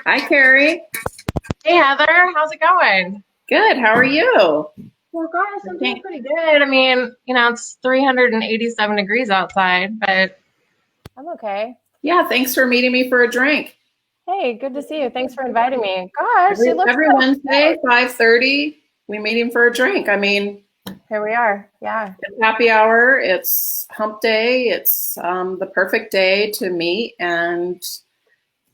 Hi, Keri. Hey Heather, how's it going? Good. How are you? Well, gosh, I'm doing pretty good. I mean, it's 387 degrees outside, but I'm okay. Yeah, thanks for meeting me for a drink. Hey, good to see you. Thanks for inviting me. Gosh, you look Every so Wednesday, 5:30, we meet him for a drink. I mean, Here we are. Yeah. it's happy hour. It's hump day. It's the perfect day to meet and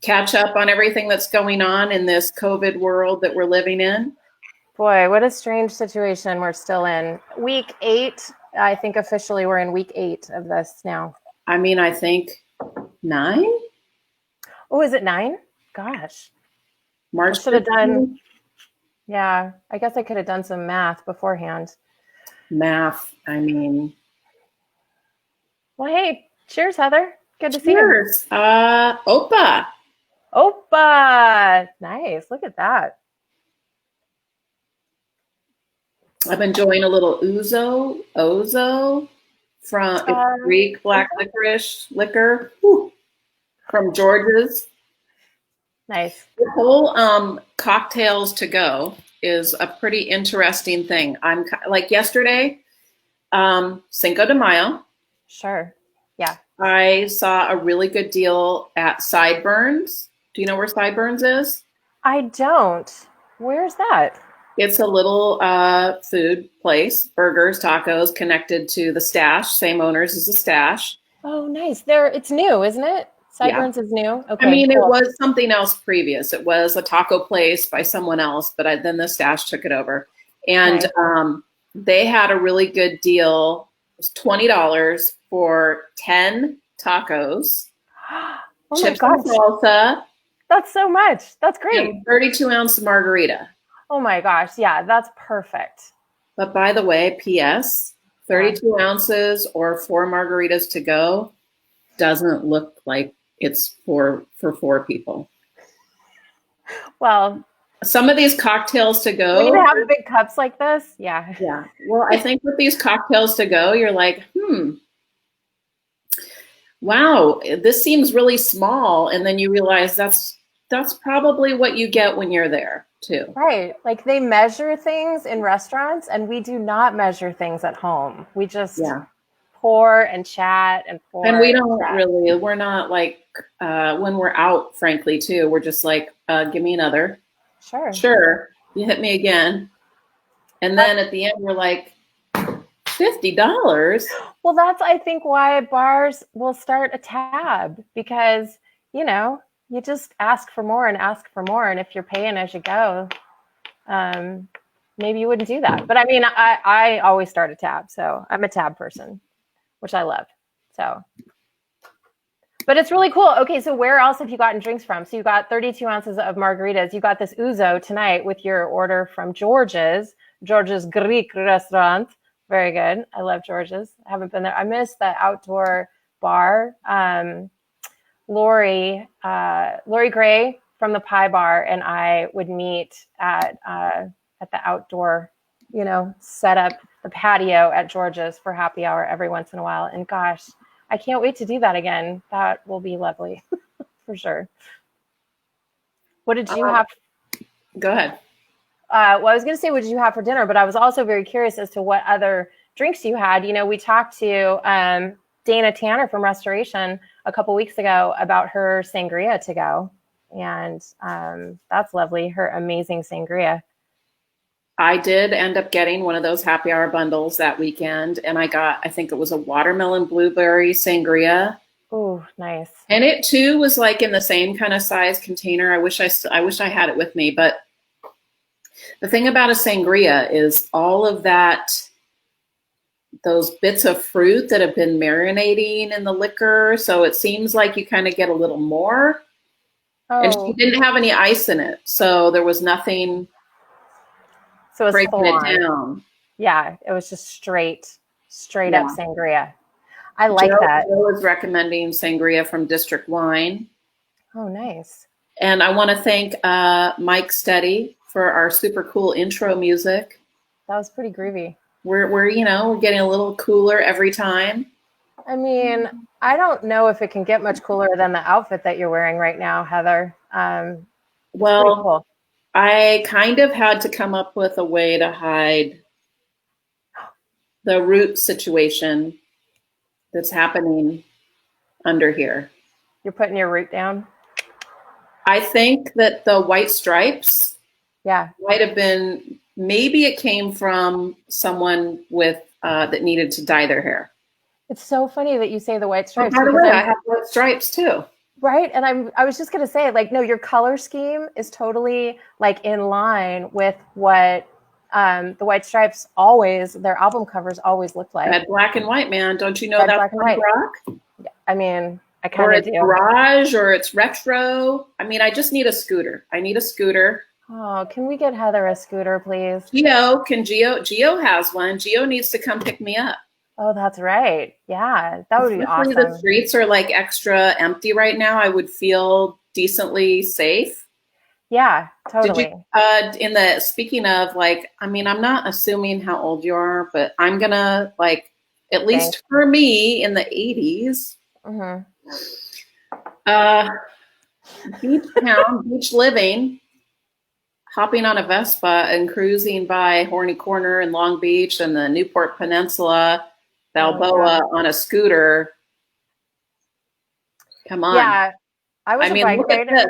catch up on everything that's going on in this COVID world that we're living in. Boy, what a strange situation we're still in. Week 8, I think officially we're in week 8 of this now. I mean, I think 9? Oh, is it 9? Gosh. March I should have 15th? done, yeah, I guess I could have done some math beforehand. Math. I mean, Well, hey, cheers, Heather. Good to see you. cheers. Opa. Opa! Nice. Look at that. I'm enjoying a little ozo from it's Greek black licorice liquor from George's. Nice. The whole cocktails to go is a pretty interesting thing. I'm like yesterday, Cinco de Mayo. Sure. Yeah. I saw a really good deal at Sideburns. Do you know where Sideburns is? I don't. Where's that? It's a little food place, burgers, tacos, connected to the Stash, same owners as the Stash. Oh, nice. It's new, isn't it? Yeah. Sideburns is new. Okay. I mean, cool. It was something else previous. It was a taco place by someone else, but then the Stash took it over. And Nice. they had a really good deal. It was $20 for 10 tacos, Oh my chips and gosh. salsa, That's so much. That's great. and 32-ounce margarita. Oh my gosh. Yeah, that's perfect. But by the way, P.S., 32 ounces or 4 margaritas to go doesn't look like it's for 4 people. Well, Some of these cocktails to go. when you have big cups like this, yeah. Yeah. Well, I think with these cocktails to go, you're like, wow, this seems really small. And then you realize that's probably what you get when you're there too. Right. Like they measure things in restaurants and we do not measure things at home. We just pour and chat and pour. And we don't really, we're not like, when we're out, frankly, too, we're just like, give me another. Sure. You hit me again. And then at the end, we're like, $50. Well, that's, I think, why bars will start a tab because, you just ask for more and ask for more. And if you're paying as you go, maybe you wouldn't do that. But I mean, I always start a tab. So I'm a tab person, which I love. So, but it's really cool. Okay. So where else have you gotten drinks from? So you got 32 ounces of margaritas. You got this ouzo tonight with your order from George's Greek restaurant. Very good. I love George's. I haven't been there. I miss the outdoor bar. Lori Gray from the Pie Bar and I would meet at the outdoor, set up the patio at George's for happy hour every once in a while. And gosh, I can't wait to do that again. That will be lovely for sure. What did you have? Go ahead. Well, I was going to say, what did you have for dinner? But I was also very curious as to what other drinks you had. We talked to Dana Tanner from Restoration a couple weeks ago about her sangria to go. And that's lovely. Her amazing sangria. I did end up getting one of those happy hour bundles that weekend. And I think it was a watermelon blueberry sangria. Oh, nice. And it too was like in the same kind of size container. I wish I had it with me, but the thing about a sangria is all of those bits of fruit that have been marinating in the liquor. So it seems like you kind of get a little more. Oh. And she didn't have any ice in it. So there was nothing breaking it down. Yeah, it was just straight up sangria. I like that. Joe was recommending sangria from District Wine. Oh, nice. And I want to thank Mike Steady for our super cool intro music. That was pretty groovy. We're getting a little cooler every time. I mean, I don't know if it can get much cooler than the outfit that you're wearing right now, Heather. It's pretty Well, cool. I kind of had to come up with a way to hide the root situation that's happening under here. You're putting your root down? I think that the white stripes Yeah. might have been, maybe it came from someone with that needed to dye their hair. It's so funny that you say the white Oh, stripes by the because way, I have white stripes too. right. And I was just gonna say, like, no, your color scheme is totally like in line with what the white stripes always, their album covers always look like. Red, black, and white, man. Don't you know Red, that's black, and punk white. rock? Yeah, I mean, I Or kind of it's do. garage, or it's retro. I mean, I just need a scooter. I need a scooter. Oh, can we get Heather a scooter, please? Geo has one. Geo needs to come pick me up. Oh, that's right. Yeah, that would be Especially awesome. the streets are like extra empty right now. I would feel decently safe. Yeah, totally. Speaking of, like, I mean, I'm not assuming how old you are, but I'm gonna, like, at least Thanks. for me in the 80s, Mm-hmm. beach town, beach living, hopping on a Vespa and cruising by Horny Corner and Long Beach and the Newport Peninsula, Balboa on a scooter. Come on. Yeah, I was I a mean, bike look at rider. this.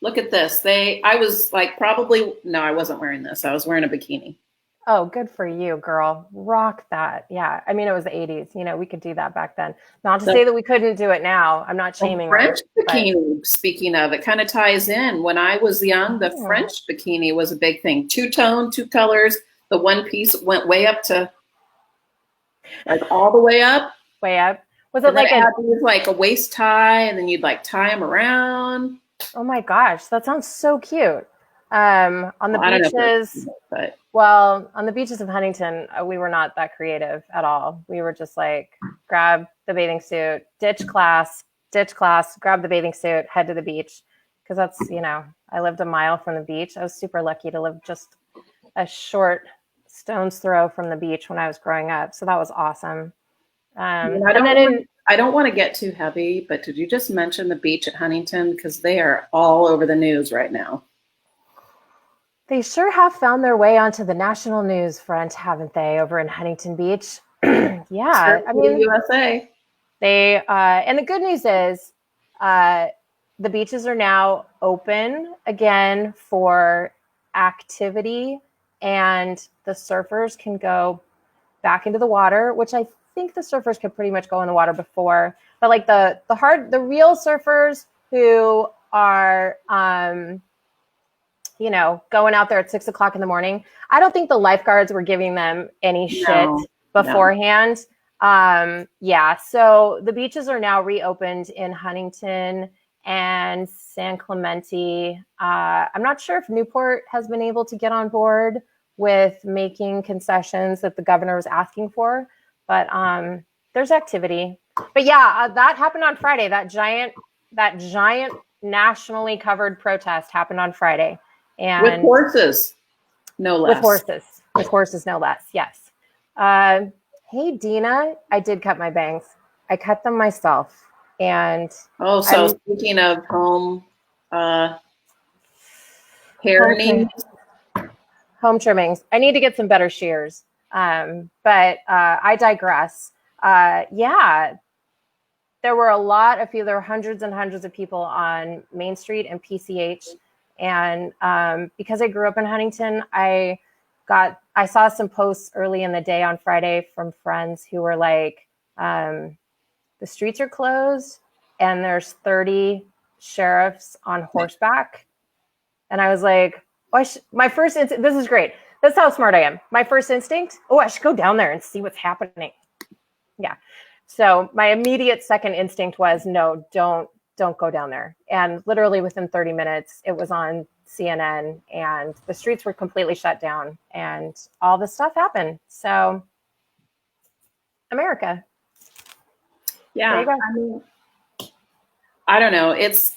Look at this. I was like, probably, no, I wasn't wearing this. I was wearing a bikini. Oh, good for you, girl. Rock that. Yeah. I mean, it was the 80s. You know, we could do that back then. Not to say that we couldn't do it now. I'm not shaming French her. bikini, speaking of, it kind of ties in. When I was young, the Oh. French bikini was a big thing. Two-tone, two colors. The one piece went way up to, like, all the way up. Way up. Was it like like a waist tie, and then you'd like tie them around? Oh my gosh, that sounds so cute. On the beaches, well, on the beaches of Huntington, we were not that creative at all. We were just like, grab the bathing suit, ditch class, grab the bathing suit, head to the beach. Because that's, you know, I lived a mile from the beach. I was super lucky to live just a short stone's throw from the beach when I was growing up. So that was awesome. I don't want to get too heavy, but did you just mention the beach at Huntington? Because they are all over the news right now. They sure have found their way onto the national news front, haven't they, over in Huntington Beach? Yeah, I mean, USA. They and the good news is the beaches are now open again for activity, and the surfers can go back into the water, which I think the surfers could pretty much go in the water before. But like the real surfers who are you know, going out there at 6 o'clock in the morning. I don't think the lifeguards were giving them any shit beforehand. Yeah, so the beaches are now reopened in Huntington and San Clemente. I'm not sure if Newport has been able to get on board with making concessions that the governor was asking for, but there's activity. But yeah, that happened on Friday. That giant nationally covered protest happened on Friday. And with horses, no less. With horses, no less. Yes. Hey, Dina, I did cut my bangs. I cut them myself. And speaking of home hair needs, home trimmings, I need to get some better shears. But I digress. Yeah, there were a lot of people. There were hundreds and hundreds of people on Main Street and PCH. And because I grew up in Huntington, I saw some posts early in the day on Friday from friends who were like, the streets are closed and there's 30 sheriffs on horseback. And I was like, this is great. That's how smart I am. My first instinct, I should go down there and see what's happening. Yeah. So my immediate second instinct was, no, don't go down there. And literally within 30 minutes, it was on CNN and the streets were completely shut down and all this stuff happened. So America. Yeah. I don't know. It's,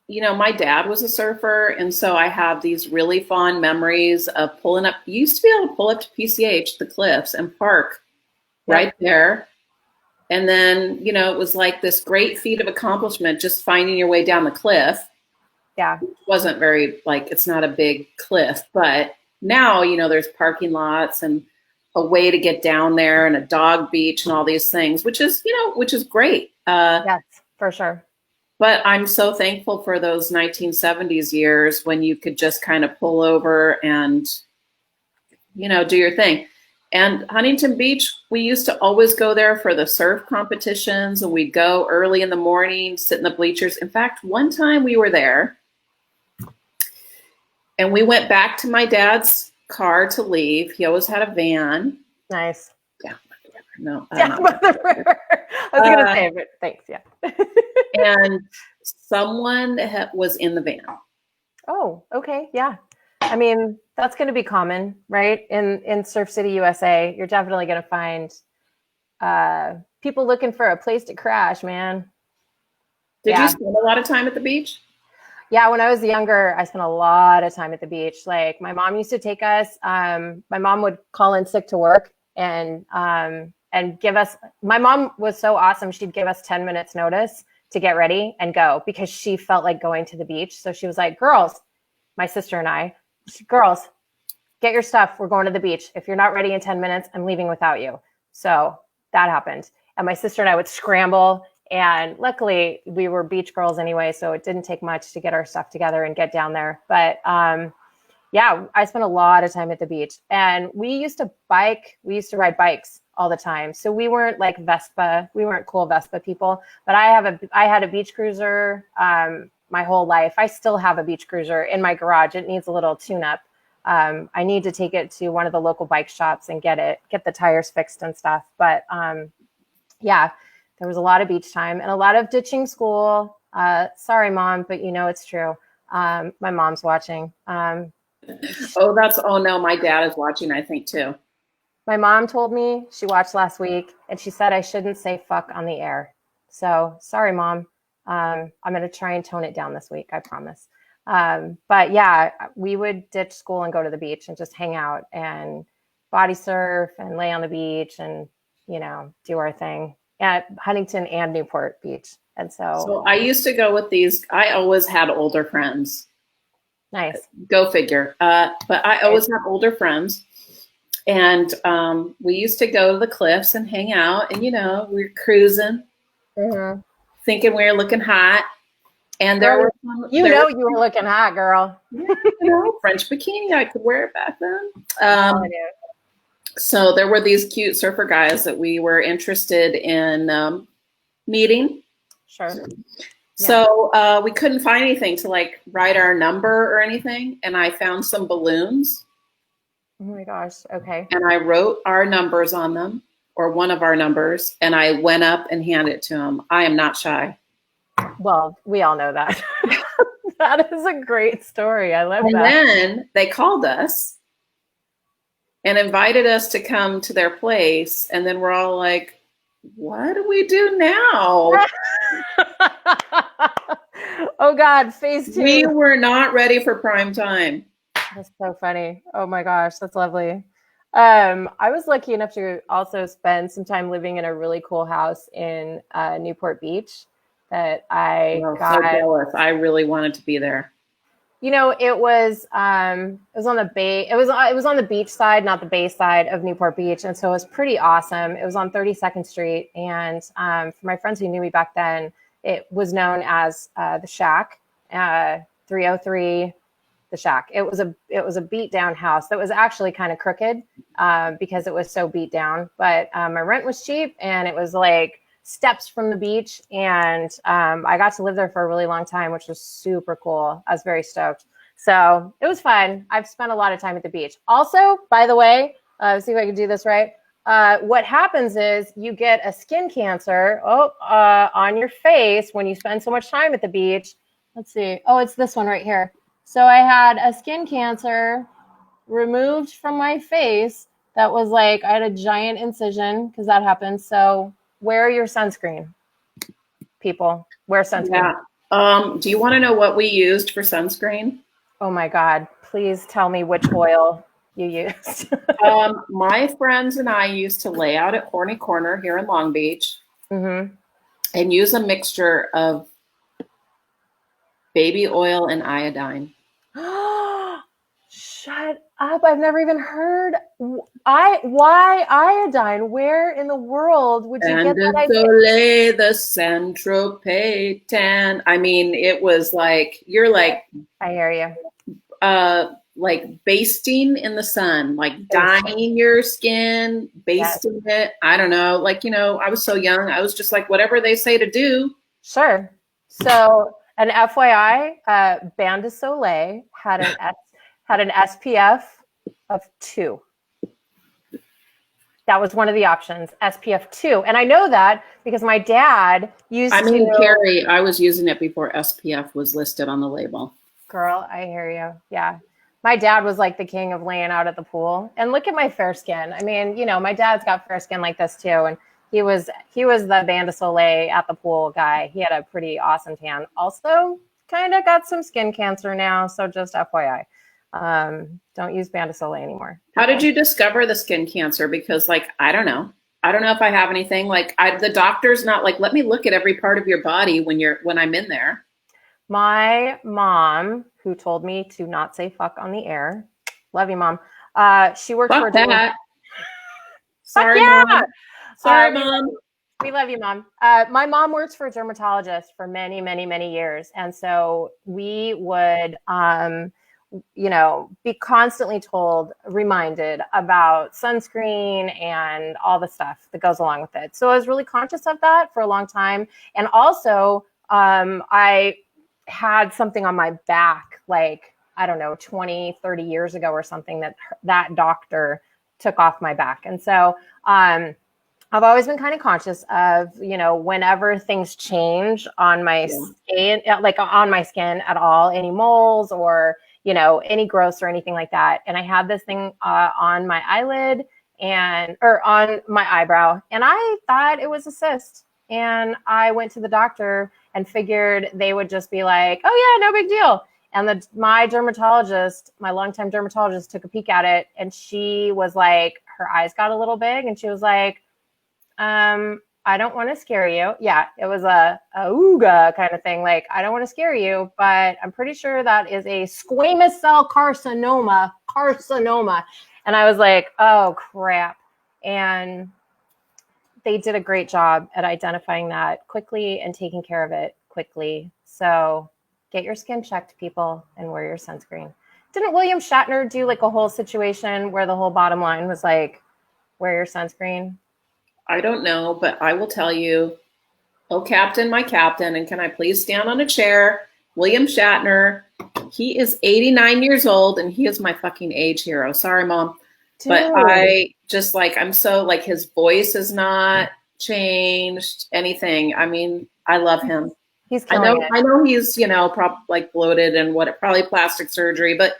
you know, my dad was a surfer. And so I have these really fond memories of pulling up. You used to be able to pull up to PCH, the cliffs, and park right there And then, you know, it was like this great feat of accomplishment, just finding your way down the cliff. Yeah. It wasn't very, like, it's not a big cliff, but now, you know, there's parking lots and a way to get down there and a dog beach and all these things, which is, you know, which is great. Yes, for sure. But I'm so thankful for those 1970s years when you could just kind of pull over and, you know, do your thing. And Huntington Beach, we used to always go there for the surf competitions, and we'd go early in the morning, sit in the bleachers. In fact, one time we were there and we went back to my dad's car to leave. He always had a van. Nice. Yeah. No. Yeah, Mother River. I was going to say, but thanks. Yeah. And someone was in the van. Oh, okay. Yeah. I mean, that's going to be common, right? In Surf City, USA, you're definitely going to find people looking for a place to crash, man. Did you spend a lot of time at the beach? Yeah, when I was younger, I spent a lot of time at the beach. Like my mom used to take us. My mom would call in sick to work and give us. My mom was so awesome. She'd give us 10 minutes notice to get ready and go because she felt like going to the beach. So she was like, "Girls, my sister and I, girls, get your stuff. We're going to the beach. If you're not ready in 10 minutes, I'm leaving without you." So that happened. And my sister and I would scramble. And luckily, we were beach girls anyway, so it didn't take much to get our stuff together and get down there. But yeah, I spent a lot of time at the beach. And we used to bike. We used to ride bikes all the time. So we weren't like Vespa. We weren't cool Vespa people. But I had a beach cruiser my whole life. I still have a beach cruiser in my garage. It needs a little tune-up. I need to take it to one of the local bike shops and get the tires fixed and stuff. But yeah, there was a lot of beach time and a lot of ditching school. Sorry, Mom, but you know it's true. My mom's watching. Oh no, my dad is watching, I think, too. My mom told me she watched last week and she said I shouldn't say fuck on the air. So sorry, Mom. I'm going to try and tone it down this week. I promise. But yeah, we would ditch school and go to the beach and just hang out and body surf and lay on the beach and, you know, do our thing at Huntington and Newport Beach. And so I used to go with these. I always had older friends. Nice. Go figure. But I always have older friends. And we used to go to the cliffs and hang out. And, you know, we were cruising, thinking we were looking hot. And there were some, you were looking hot, girl. Yeah, you know, French bikini. I could wear it back then. So there were these cute surfer guys that we were interested in meeting. Sure. So we couldn't find anything to like write our number or anything. And I found some balloons. Oh my gosh. Okay. And I wrote our numbers on them, or one of our numbers, and I went up and handed it to him. I am not shy. Well, we all know that. That is a great story. I love that. And then they called us and invited us to come to their place. And then we're all like, what do we do now? Oh God, phase 2. We were not ready for prime time. That's so funny. Oh my gosh, that's lovely. I was lucky enough to also spend some time living in a really cool house in Newport Beach that I got. So jealous. I really wanted to be there. You know, it was on the bay. It was on the beach side, not the bay side of Newport Beach, and so it was pretty awesome. It was on 32nd Street, and for my friends who knew me back then, it was known as the Shack, 303. The Shack. It was a beat down house that was actually kind of crooked because it was so beat down. But my rent was cheap, and it was like steps from the beach, and I got to live there for a really long time, which was super cool. I was very stoked. So it was fun. I've spent a lot of time at the beach. Also, by the way, see if I can do this right. What happens is you get a skin cancer on your face when you spend so much time at the beach. Let's see. Oh, it's this one right here. So I had a skin cancer removed from my face. That was like, I had a giant incision because that happened. So wear your sunscreen, people. Wear sunscreen. Yeah. Do you want to know what we used for sunscreen? Oh my God. Please tell me which oil you used. My friends and I used to lay out at Horny Corner here in Long Beach. Mm-hmm. and use a mixture of baby oil and iodine. Shut up. I've never even heard. Why iodine? Where in the world would you get that And idea? Soleil, the Saint Tropez tan. I mean, it was like you're I hear you. like basting in the sun, like Basting. dyeing your skin, Yes. basting it. I don't know. Like, I was so young. I was just like, whatever they say to do. Sure. So, an FYI, Bain de Soleil had an SPF of 2. That was one of the options, SPF 2. And I know that because my dad I used mean, to. Keri, I was using it before SPF was listed on the label. Girl, I hear you. Yeah. My dad was like the king of laying out at the pool. And look at my fair skin. I mean, my dad's got fair skin like this too. And he was the Bain de Soleil at the pool guy. He had a pretty awesome tan. Also, kind of got some skin cancer now. So just FYI. Don't use Bain de Soleil anymore. How did you discover the skin cancer? Because, like, I don't know. I don't know if I have anything. Like, the doctor's not like, let me look at every part of your body when I'm in there. My mom, who told me to not say fuck on the air, love you, mom. She worked for Fuck that. Fuck Sorry, yeah! mom. Sorry, We mom. we love you, mom. My mom works for a dermatologist for many, many, many years, and so we would, be constantly reminded about sunscreen and all the stuff that goes along with it. So I was really conscious of that for a long time, and also I had something on my back, like, I don't know, 20, 30 years ago or something that doctor took off my back. And so I've always been kind of conscious of, whenever things change on my Yeah. skin, like on my skin at all, any moles or, any growths or anything like that. And I had this thing on my eyelid or on my eyebrow, and I thought it was a cyst. And I went to the doctor and figured they would just be like, oh yeah, no big deal. And my longtime dermatologist took a peek at it, and she was like, her eyes got a little big, and she was like, I don't want to scare you. Yeah, it was a ooga kind of thing. Like, I don't want to scare you, but I'm pretty sure that is a squamous cell carcinoma. And I was like, oh crap. And they did a great job at identifying that quickly and taking care of it quickly. So get your skin checked, people, and wear your sunscreen. Didn't William Shatner do like a whole situation where the whole bottom line was like, wear your sunscreen? I don't know, but I will tell you, oh, Captain, my Captain, and can I please stand on a chair? William Shatner, he is 89 years old, and he is my fucking age hero. Sorry, Mom. Dude. But I just I'm so his voice has not changed anything. I mean, I love him. He's killing it. I know he's, probably bloated and probably plastic surgery, but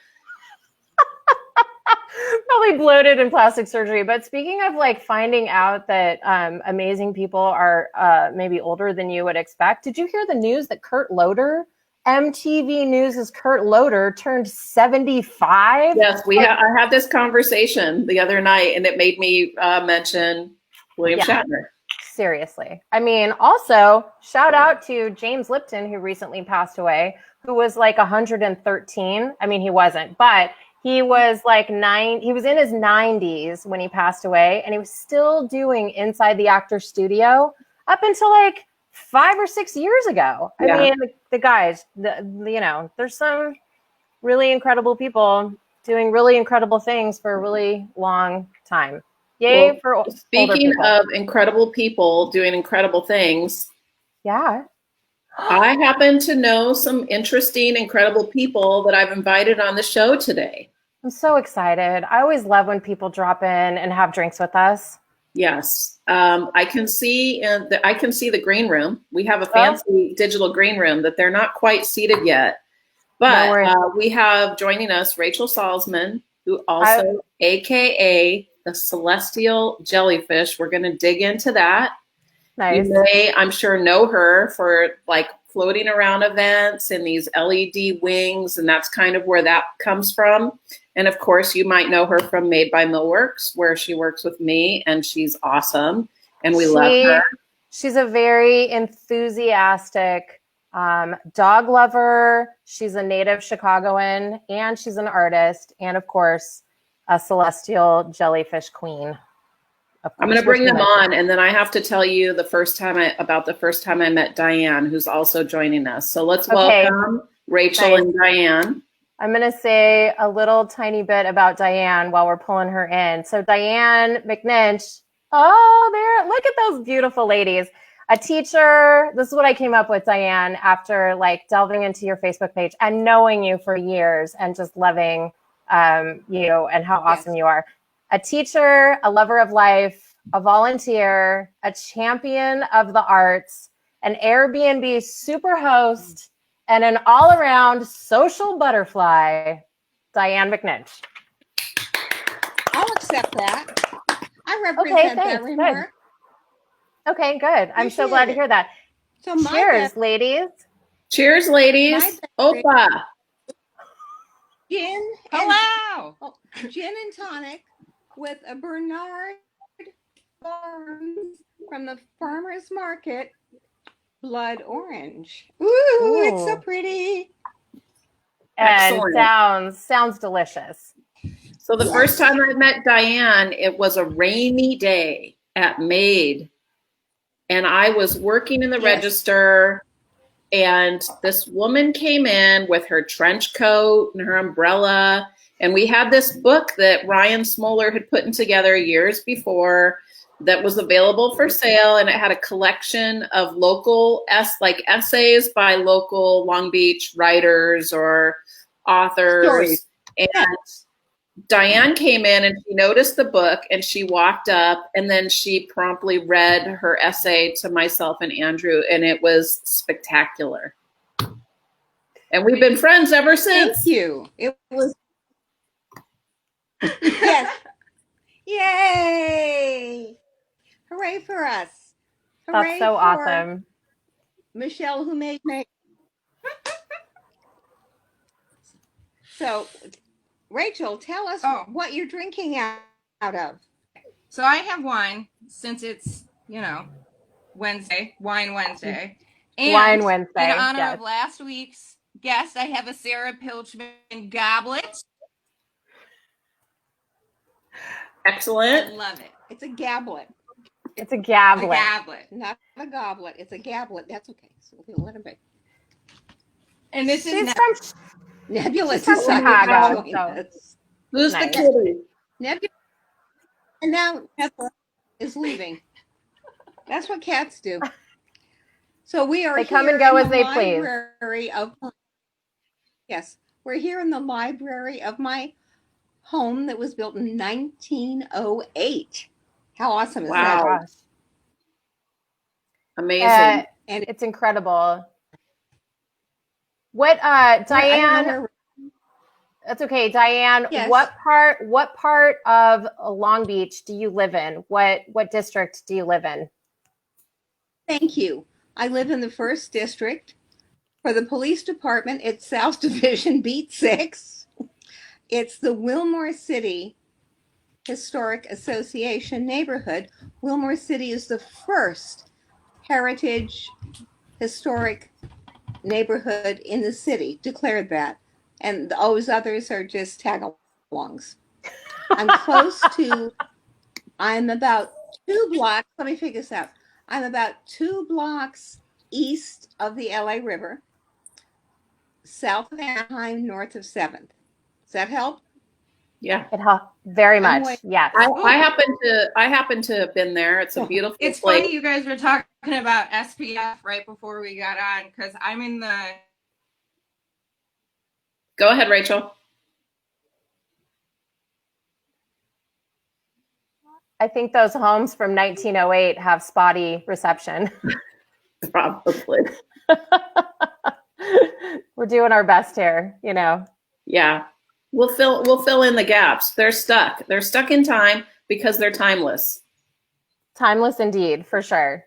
probably bloated and plastic surgery. But speaking of finding out that amazing people are maybe older than you would expect, did you hear the news that Kurt Loder, MTV News' Kurt Loder, turned 75? Yes, I had this conversation the other night, and it made me mention William Shatner. Seriously. I mean, also, shout out to James Lipton, who recently passed away, who was 113. I mean, he wasn't, but he was he was in his 90s when he passed away, and he was still doing Inside the Actor's Studio up until 5 or 6 years ago. I mean, the guys, there's some really incredible people doing really incredible things for a really long time. Yay for speaking of incredible people doing incredible things. Yeah. I happen to know some interesting, incredible people that I've invited on the show today. I'm so excited. I always love when people drop in and have drinks with us. Yes. I can see the green room. We have a fancy digital green room that they're not quite seated yet. But we have joining us Rachel Salzman, who also, AKA the Celestial Jellyfish. We're going to dig into that. Nice. You may, I'm sure, know her for floating around events and these LED wings, and that's kind of where that comes from. And of course, you might know her from Made by Millworks, where she works with me, and she's awesome, and we love her. She's a very enthusiastic dog lover. She's a native Chicagoan, and she's an artist, and of course, a celestial jellyfish queen. I'm going to bring them on, and then I have to tell you the first time I met Dianne, who's also joining us. So let's welcome Rachel and Dianne. I'm going to say a little tiny bit about Dianne while we're pulling her in. So Dianne McNinch, look at those beautiful ladies. A teacher. This is what I came up with, Dianne, after like delving into your Facebook page and knowing you for years and just loving you and how awesome you are. A teacher, a lover of life, a volunteer, a champion of the arts, an Airbnb super host, and an all-around social butterfly, Dianne McNinch. I'll accept that. I represent that remark. Okay, good. I'm so glad to hear that. So cheers, ladies. Cheers, ladies. Opa. Gin. Gin and tonic with a Bernard Farms from the farmer's market. Blood orange. Ooh, it's so pretty. And sounds delicious. So the first time I met Dianne, it was a rainy day at Maid. And I was working in the register, and this woman came in with her trench coat and her umbrella. And we had this book that Ryan Smoller had put together years before that was available for sale, and it had a collection of local essays by local Long Beach writers or authors. Stories. And Dianne came in and she noticed the book, and she walked up, and then she promptly read her essay to myself and Andrew, and it was spectacular. And we've been friends ever since. Thank you. It was yes. Yay! Hooray for us. Hooray. That's so awesome. Michelle, who made me. So, Rachel, tell us what you're drinking out of. So I have wine, since it's, Wednesday, Wine Wednesday. And Wine Wednesday. In honor of last week's guest, I have a Sarah Pilchman goblet. Excellent. I love it. It's a gablet. It's a gablet. A gablet. Not a goblet. It's a gablet. That's okay. So we'll let her be. And this is Nebula. From Chicago. So. Who's the kitty? Nebula. And now Nebula is leaving. That's what cats do. So we are. They come and go as they please. Yes, we're here in the library of my home that was built in 1908. How awesome is that? Wow. Amazing. And it's incredible. What, Dianne? That's okay, Dianne. Yes. What part of Long Beach do you live in? What district do you live in? Thank you. I live in the 1st District. For the police department, it's South Division Beat 6. It's the Wilmore City Historic Association neighborhood. Wilmore City is the first heritage historic neighborhood in the city, declared that. And those others are just tag-alongs. I'm about 2 blocks, let me figure this out. I'm about 2 blocks east of the LA River, south of Anaheim, north of 7th. Does that help? Yeah, it helps very much. Yes, I happen to have been there. It's a beautiful. It's place. funny you guys were talking about SPF right before we got on, because I'm in the. Go ahead, Rachel. I think those homes from 1908 have spotty reception. Probably. We're doing our best here, Yeah. We'll fill in the gaps. They're stuck. They're stuck in time because they're timeless. Timeless indeed, for sure.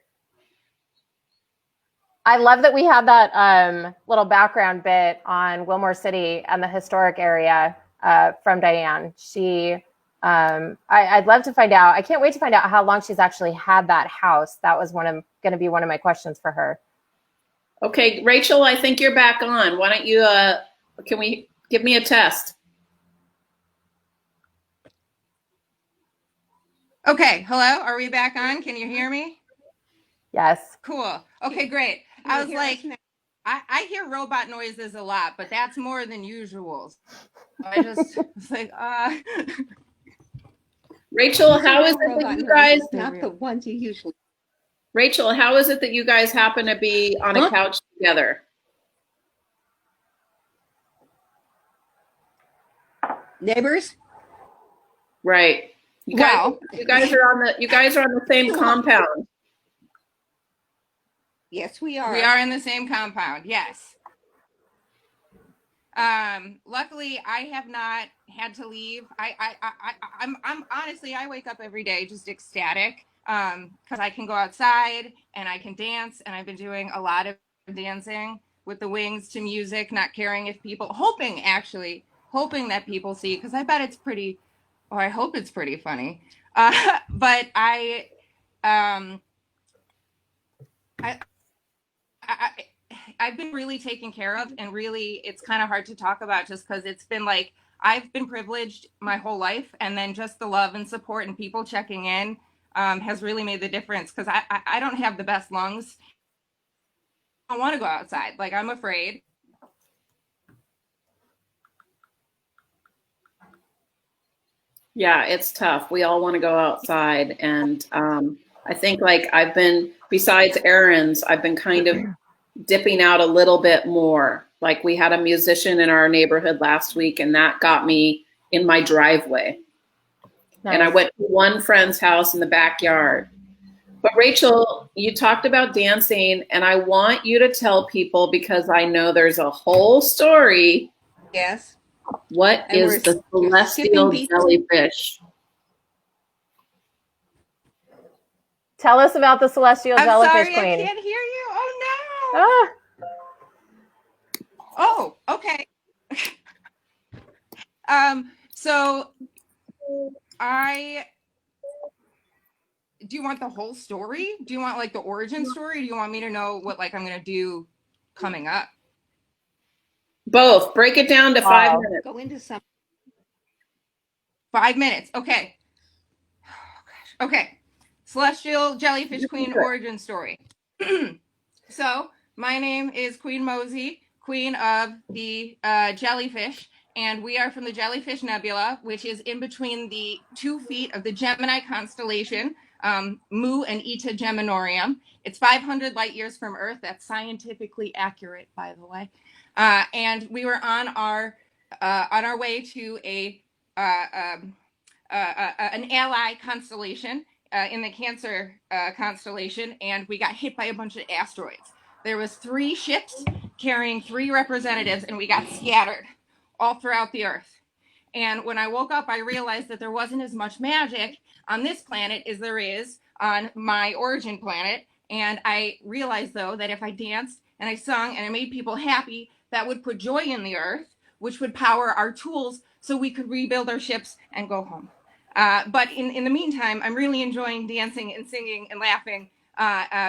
I love that we had that little background bit on Wilmore City and the historic area from Dianne. She I'd love to find out. I can't wait to find out how long she's actually had that house. That was going to be one of my questions for her. Okay, Rachel, I think you're back on. Why don't you, can we give me a test? Okay, hello, are we back on? Can you hear me? Yes. Cool. Okay, great. I was like, I hear robot noises a lot, but that's more than usual. So I just was like, Rachel, how is it that you guys, not the ones you usually. Rachel, how is it that you guys happen to be on a couch together? Neighbors? Right. You guys are on the same compound. Yes, we are. We are in the same compound. Yes. Luckily, I have not had to leave. I'm honestly, I wake up every day just ecstatic because I can go outside and I can dance, and I've been doing a lot of dancing with the wings to music, not caring if people, hoping that people see, because I bet it's pretty, or I hope it's pretty funny. But I've been really taken care of, and really it's kind of hard to talk about just because it's been like I've been privileged my whole life, and then just the love and support and people checking in has really made the difference, because I don't have the best lungs. I don't want to go outside. Like, I'm afraid. Yeah, it's tough. We all want to go outside. And I think like besides errands, I've been kind of dipping out a little bit more. Like we had a musician in our neighborhood last week, and that got me in my driveway. Nice. And I went to one friend's house in the backyard. But Rachel, you talked about dancing, and I want you to tell people, because I know there's a whole story. Yes. What is the celestial jellyfish? Tell us about the celestial jellyfish queen. I can't hear you. Oh no. Oh, okay. So do you want the whole story? Do you want like the origin story? Do you want me to know what like I'm gonna do coming up? Both. Break it down to 5 minutes. Go into some 5 minutes. Okay. Oh, gosh. Okay. Celestial jellyfish queen origin story. So my name is Queen Mosey, queen of the jellyfish, and we are from the Jellyfish Nebula, which is in between the 2 feet of the Gemini constellation, Mu and Eta Geminorum. It's 500 light years from Earth. That's scientifically accurate, by the way. And we were on our way to an ally constellation in the Cancer constellation, and we got hit by a bunch of asteroids. There was 3 ships carrying 3 representatives, and we got scattered all throughout the Earth. And when I woke up, I realized that there wasn't as much magic on this planet as there is on my origin planet. And I realized, though, that if I danced and I sung and I made people happy, that would put joy in the Earth, which would power our tools so we could rebuild our ships and go home. But in the meantime, I'm really enjoying dancing and singing and laughing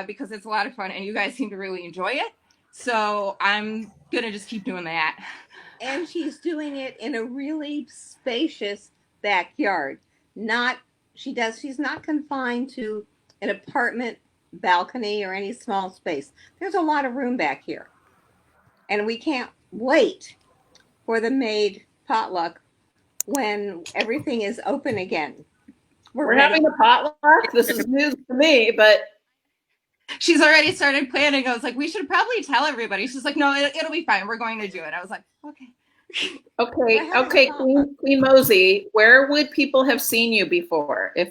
because it's a lot of fun, and you guys seem to really enjoy it. So I'm going to just keep doing that. And she's doing it in a really spacious backyard. She's not confined to an apartment balcony or any small space. There's a lot of room back here. And we can't wait for the maid potluck when everything is open again. We're having a potluck? This is news to me, but she's already started planning. I was like, we should probably tell everybody. She's like, no, it'll be fine. We're going to do it. I was like, okay. Okay, Queen Mosey, where would people have seen you before if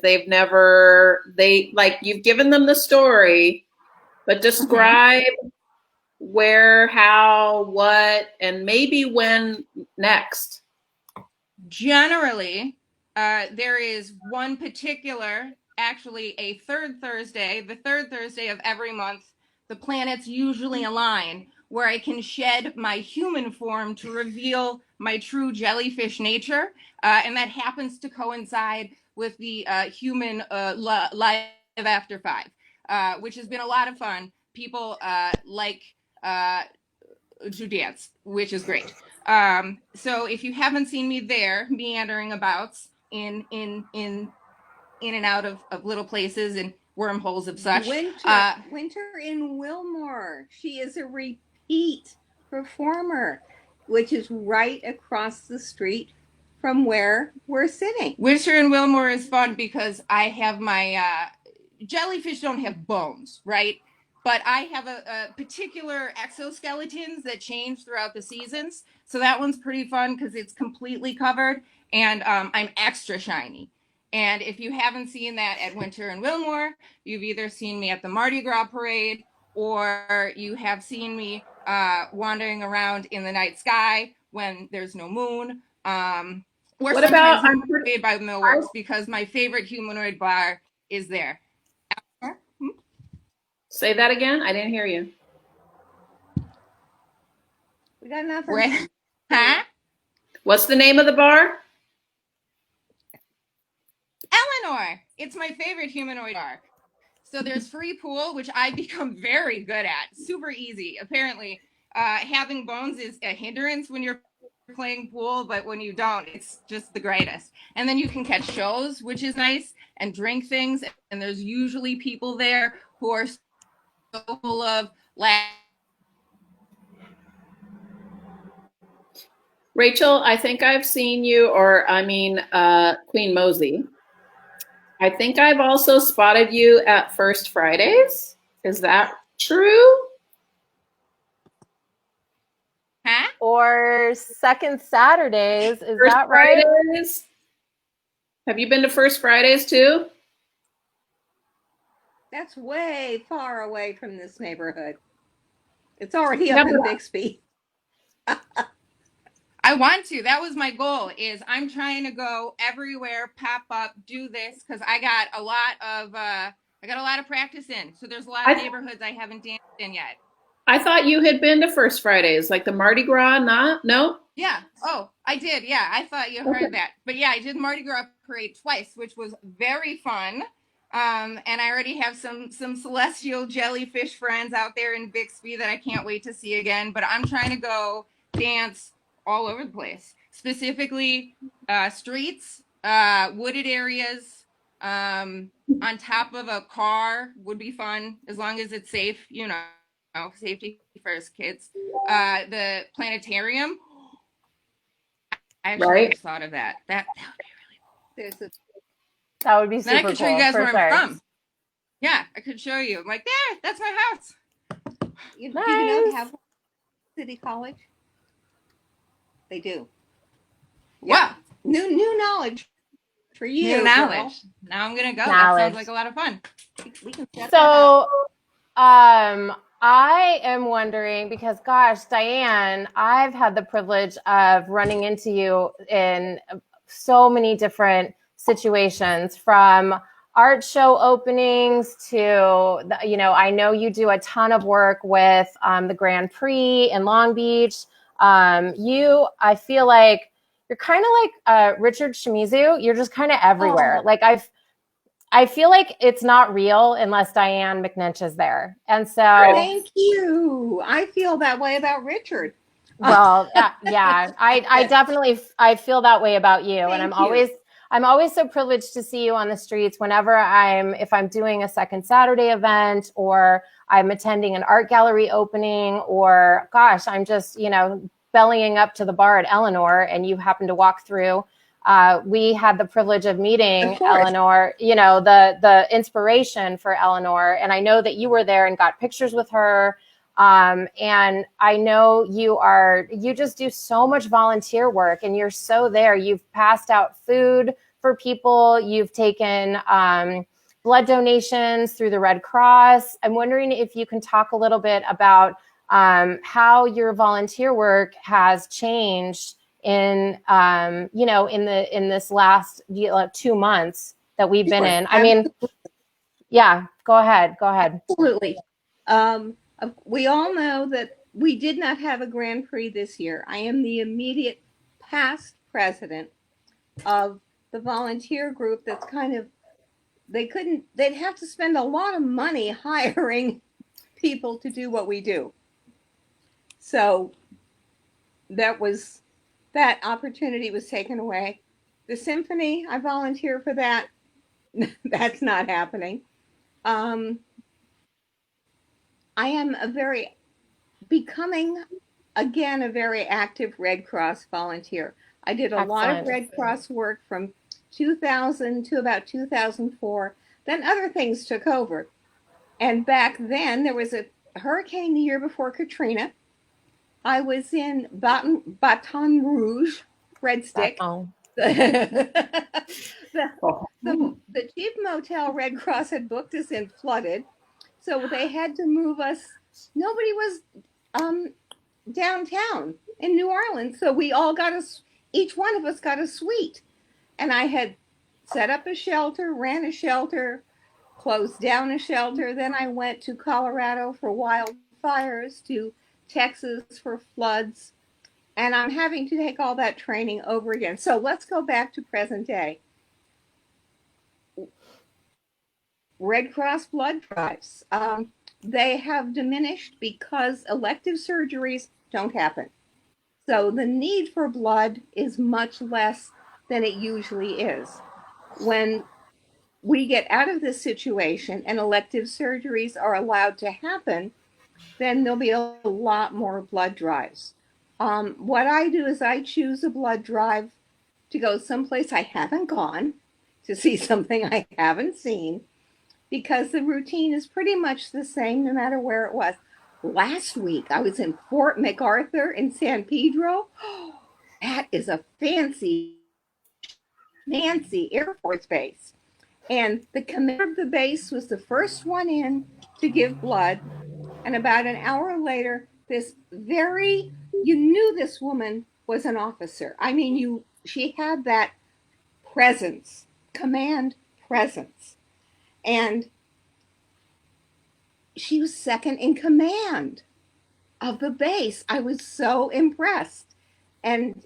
you've given them the story, but describe where, how, what, and maybe when next? Generally, there is one particular, actually the third Thursday of every month, the planets usually align where I can shed my human form to reveal my true jellyfish nature. And that happens to coincide with the human Live After 5, which has been a lot of fun. People like to dance, which is great. So if you haven't seen me there, meandering about in and out of little places and wormholes of such. Winter in Wilmore. She is a repeat performer, which is right across the street from where we're sitting. Winter in Wilmore is fun because I have my jellyfish don't have bones, right? But I have a particular exoskeletons that change throughout the seasons. So that one's pretty fun because it's completely covered and I'm extra shiny. And if you haven't seen that at Winter in Wilmore, you've either seen me at the Mardi Gras parade or you have seen me wandering around in the night sky when there's no moon. Or What about made by Millworks because my favorite humanoid bar is there. Say that again. I didn't hear you. We got nothing. Huh? What's the name of the bar? Eleanor. It's my favorite humanoid bar. So there's free pool, which I've become very good at. Super easy. Apparently, having bones is a hindrance when you're playing pool, but when you don't, it's just the greatest. And then you can catch shows, which is nice, and drink things. And there's usually people there who are so full of laugh. Rachel, I think I've seen you, Queen Mosey. I think I've also spotted you at First Fridays. Is that true? Huh? Or Second Saturdays, is First that right? Fridays? Have you been to First Fridays too? That's way far away from this neighborhood. It's already up in Bixby. I want to. That was my goal. Is I'm trying to go everywhere, pop up, do this because I got a lot of practice in. So there's a lot of neighborhoods I haven't danced in yet. I thought you had been to First Fridays, like the Mardi Gras, not? No? Yeah. Oh, I did. Yeah. I thought you heard that. But yeah, I did Mardi Gras parade twice, which was very fun. And I already have some celestial jellyfish friends out there in Bixby that I can't wait to see again. But I'm trying to go dance all over the place, specifically streets, wooded areas, on top of a car would be fun as long as it's safe, safety first, kids. The planetarium, I actually just thought of that. That would be really cool. That would be super cool. Then I could show you guys where I'm from. Yeah, I could show you. I'm like, there, that's my house. You know, have City College. They do. Yeah. New knowledge for you. New knowledge. Girl. Now I'm gonna go. That sounds like a lot of fun. So, I am wondering because, gosh, Dianne, I've had the privilege of running into you in so many different situations, from art show openings to, I know you do a ton of work with the Grand Prix in Long Beach. I feel like you're kind of like Richard Shimizu. You're just kind of everywhere. Like I feel like it's not real unless Dianne McNinch is there. And so thank you. I feel that way about Richard. Well, yeah, I definitely, I feel that way about you. And I'm always so privileged to see you on the streets whenever if I'm doing a Second Saturday event or I'm attending an art gallery opening, or gosh, I'm just, bellying up to the bar at Eleanor and you happen to walk through. We had the privilege of meeting Eleanor, the inspiration for Eleanor. And I know that you were there and got pictures with her. And I know you just do so much volunteer work and you're so there. You've passed out food for people. You've taken blood donations through the Red Cross. I'm wondering if you can talk a little bit about how your volunteer work has changed in this last 2 months that we've been in. I mean, yeah, go ahead. Absolutely. We all know that we did not have a Grand Prix this year. I am the immediate past president of the volunteer group that's kind of, they'd have to spend a lot of money hiring people to do what we do. So that opportunity was taken away. The symphony, I volunteer for that. That's not happening. I am becoming again a very active Red Cross volunteer. I did a lot of Red Cross work from 2000 to about 2004. Then other things took over. And back then there was a hurricane the year before Katrina. I was in Baton Rouge, Red Stick. The cheap motel Red Cross had booked us in flooded. So they had to move us. Nobody was downtown in New Orleans. So we all each one of us got a suite. And I had set up a shelter, ran a shelter, closed down a shelter. Then I went to Colorado for wildfires, to Texas for floods. And I'm having to take all that training over again. So let's go back to present day. Red Cross blood drives. They have diminished because elective surgeries don't happen. So the need for blood is much less than it usually is. When we get out of this situation and elective surgeries are allowed to happen, then there'll be a lot more blood drives. What I do is I choose a blood drive to go someplace I haven't gone, to see something I haven't seen, because the routine is pretty much the same no matter where it was. Last week, I was in Fort MacArthur in San Pedro. That is a fancy Air Force base. And the commander of the base was the first one in to give blood. And about an hour later, you knew this woman was an officer. I mean, she had that presence, command presence. And she was second in command of the base. I was so impressed. And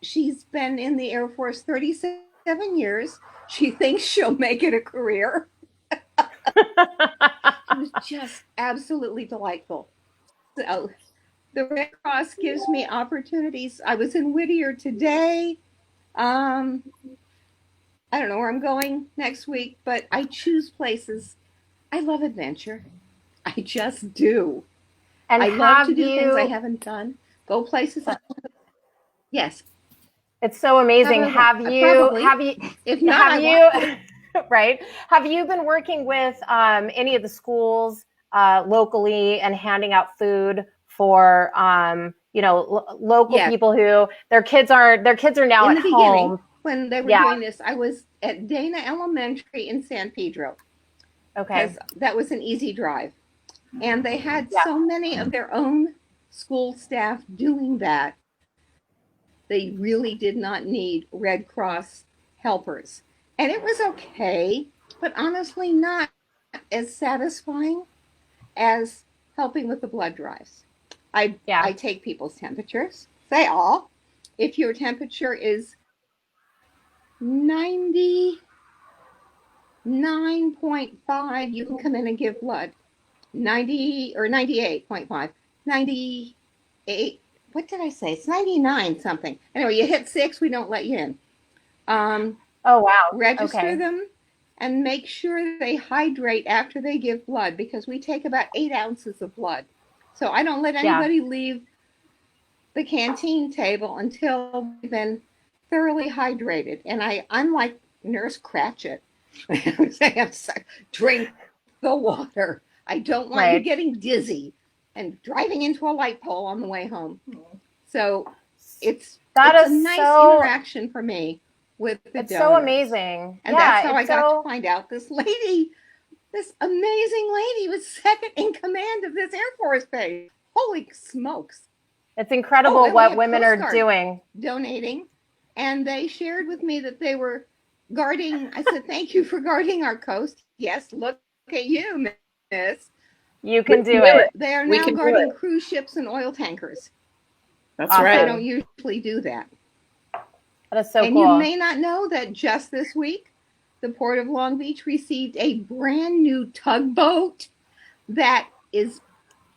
she's been in the Air Force 37 years. She thinks she'll make it a career. It was just absolutely delightful. So the Red Cross gives me opportunities. I was in Whittier today. I don't know where I'm going next week, but I choose places. I love adventure. I just do. And I love to do things I haven't done. Go places. Yes. It's so amazing. Have you, if not, right? Have you been working with any of the schools locally and handing out food for local people who their kids are now at home? When they were doing this, I was at Dana Elementary in San Pedro. Okay. Because that was an easy drive. And they had so many of their own school staff doing that. They really did not need Red Cross helpers. And it was okay, but honestly not as satisfying as helping with the blood drives. I take people's temperatures, say all. If your temperature is 99.5, you can come in and give blood. 90 or 98.5. 98. What did I say? It's 99 something. Anyway, you hit 6, we don't let you in. Oh, wow. Register them and make sure they hydrate after they give blood, because we take about 8 ounces of blood. So I don't let anybody leave the canteen table until they've been thoroughly hydrated. And I'm like Nurse Cratchit. Drink the water. I don't want you getting dizzy and driving into a light pole on the way home. So it's a nice interaction for me with the donors. So amazing. And that's how I got to find out this amazing lady was second in command of this Air Force base. Holy smokes. It's incredible what women are doing. Donating. And they shared with me that they were guarding. I said, thank you for guarding our coast. Yes, look at you, miss. You can We do it. They are We now can do guarding it. cruise ships and oil tankers. That's Awesome. They right. don't usually do that. That is so And cool. you may not know that just this week, the Port of Long Beach received a brand new tugboat that is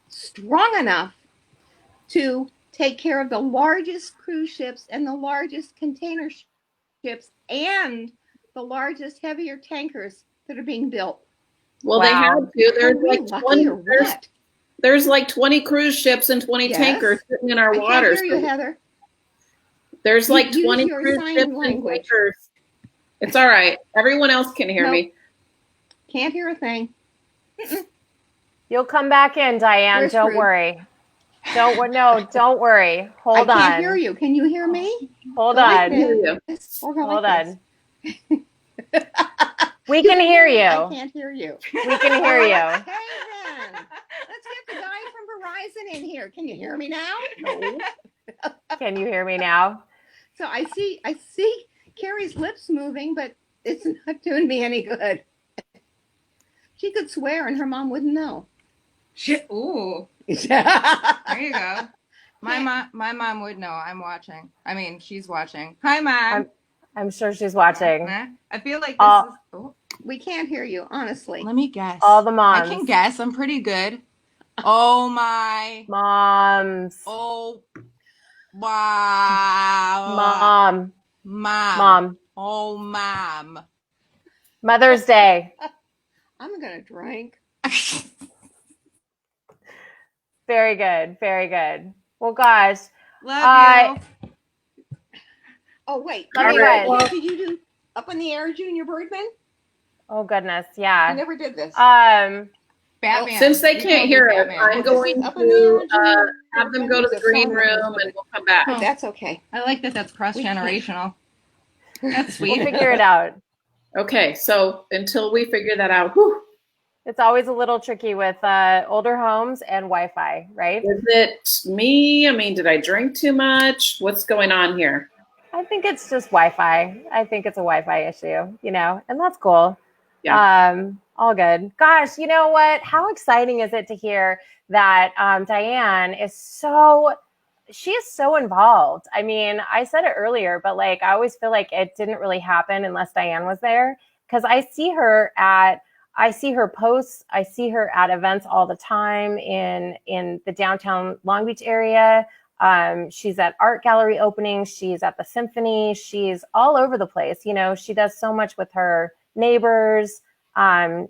strong enough to take care of the largest cruise ships and the largest container ships and the largest heavier tankers that are being built. Well, they Wow. have to. Are we lucky or what? There's like 20 cruise ships and 20 Yes. tankers sitting in our I waters. can't hear you, Heather. There's You like use 20 your cruise sign ships and language. tankers. It's all right. Everyone else can hear Nope. me. Can't hear a thing. You'll come back in, Diane. We're Don't screwed. worry. Don't worry. Hold I on. can't hear you. Can you hear me? Hold Go on. like hear you. this, or go Hold like on. this. We can hear you. I can't hear you. We can hear you. Okay then. Let's get the guy from Verizon in here. Can you hear me now? No. Can you hear me now? So I see Keri's lips moving, but it's not doing me any good. She could swear and her mom wouldn't know. Shit. Ooh. Yeah. There you go. My mom would know. I'm watching. I mean, she's watching. Hi, Mom. I'm sure she's watching. I feel like this is. Oh, We can't hear you, honestly. let me guess. All the moms. I can guess. I'm pretty good. Oh my. Moms. Oh. Wow. Mom. Mom. Oh, Mom. Mother's Day. I'm gonna drink. Very good. Very good. Well, gosh. Love you. Oh wait. Love you guys. Did you do Up in the Air, Junior Birdman? Oh goodness. I Yeah. never did this. Batman. Since they You can't told me hear it, Batman. I'm going Up in the Air, to Junior have them Birdman go to was the a green song, room and we'll come back. but that's okay. I like that. That's cross generational. That's We'll sweet. figure it out. Okay, so until we figure that out, whew, It's always a little tricky with older homes and Wi-Fi, right? is it me? I mean, did I drink too much? What's going on here? I think it's just Wi-Fi. I think it's a Wi-Fi issue, and that's cool. Yeah. All good. Gosh, you know what? How exciting is it to hear that Dianne she is so involved. I mean, I said it earlier, but I always feel like it didn't really happen unless Dianne was there, because I see her posts, I see her at events all the time in the downtown Long Beach area. She's at art gallery openings. She's at the symphony. She's all over the place. She does so much with her neighbors.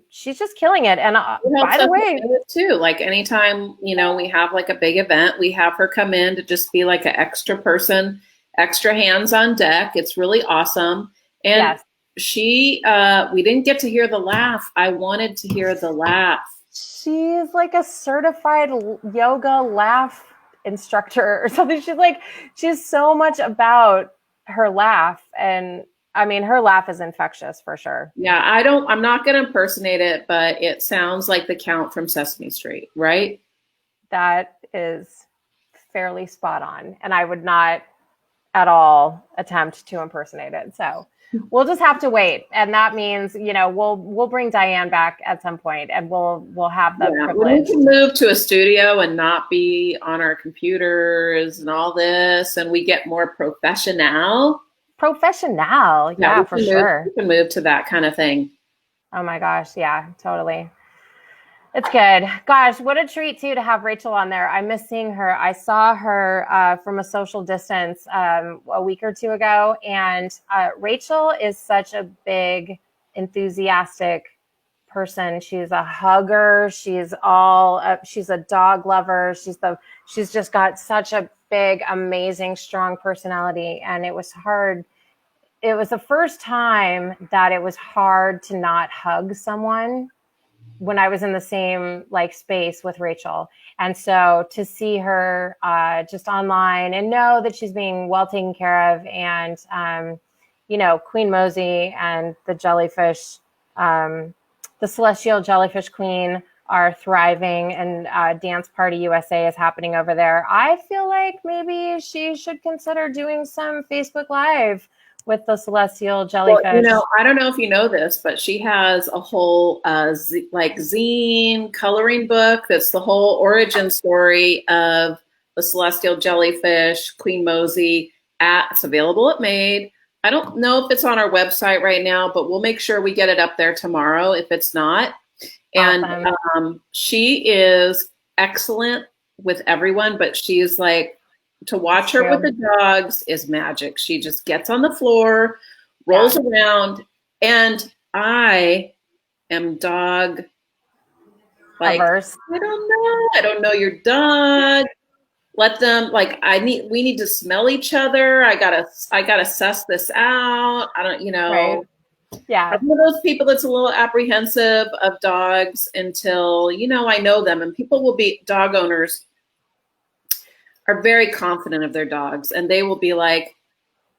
She's just killing it. And by the way, too, anytime, we have a big event, we have her come in to just be an extra person, extra hands on deck. It's really awesome. And yes. We didn't get to hear the laugh. I wanted to hear the laugh. She's a certified yoga laugh instructor or something. She's so much about her laugh, and I mean, her laugh is infectious for sure. Yeah, I'm not going to impersonate it, but it sounds like the Count from Sesame Street, right? That is fairly spot on, and I would not at all attempt to impersonate it. So we'll just have to wait, and that means we'll bring Dianne back at some point, and we'll have the privilege. When we can move to a studio and not be on our computers and all this, and we get more professional. Yeah, for sure. We can move to that kind of thing. Oh my gosh, yeah, totally. It's good. Gosh, what a treat too to have Rachel on there. I miss seeing her. I saw her from a social distance a week or two ago, and Rachel is such a big, enthusiastic person. She's a hugger. She's a dog lover. She's just got such a big, amazing, strong personality, and it was hard. It was the first time that it was hard to not hug someone when I was in the same space with Rachel. And so to see her just online and know that she's being well taken care of, and Queen Mosey and the jellyfish, the celestial jellyfish queen, are thriving, and Dance Party USA is happening over there. I feel like maybe she should consider doing some Facebook Live with the celestial jellyfish? Well, I don't know if you know this, but she has a whole zine coloring book that's the whole origin story of the celestial jellyfish, Queen Mosey. It's available at Made. I don't know if it's on our website right now, but we'll make sure we get it up there tomorrow if it's not. And she is excellent with everyone, but she's like, to watch her with the dogs is magic. She just gets on the floor, rolls around, and I am dog averse. I don't know your dog. Let them we need to smell each other. I gotta suss this out. I don't, Right. Yeah. I'm one of those people that's a little apprehensive of dogs until, I know them, and dog owners are very confident of their dogs, and they will be like,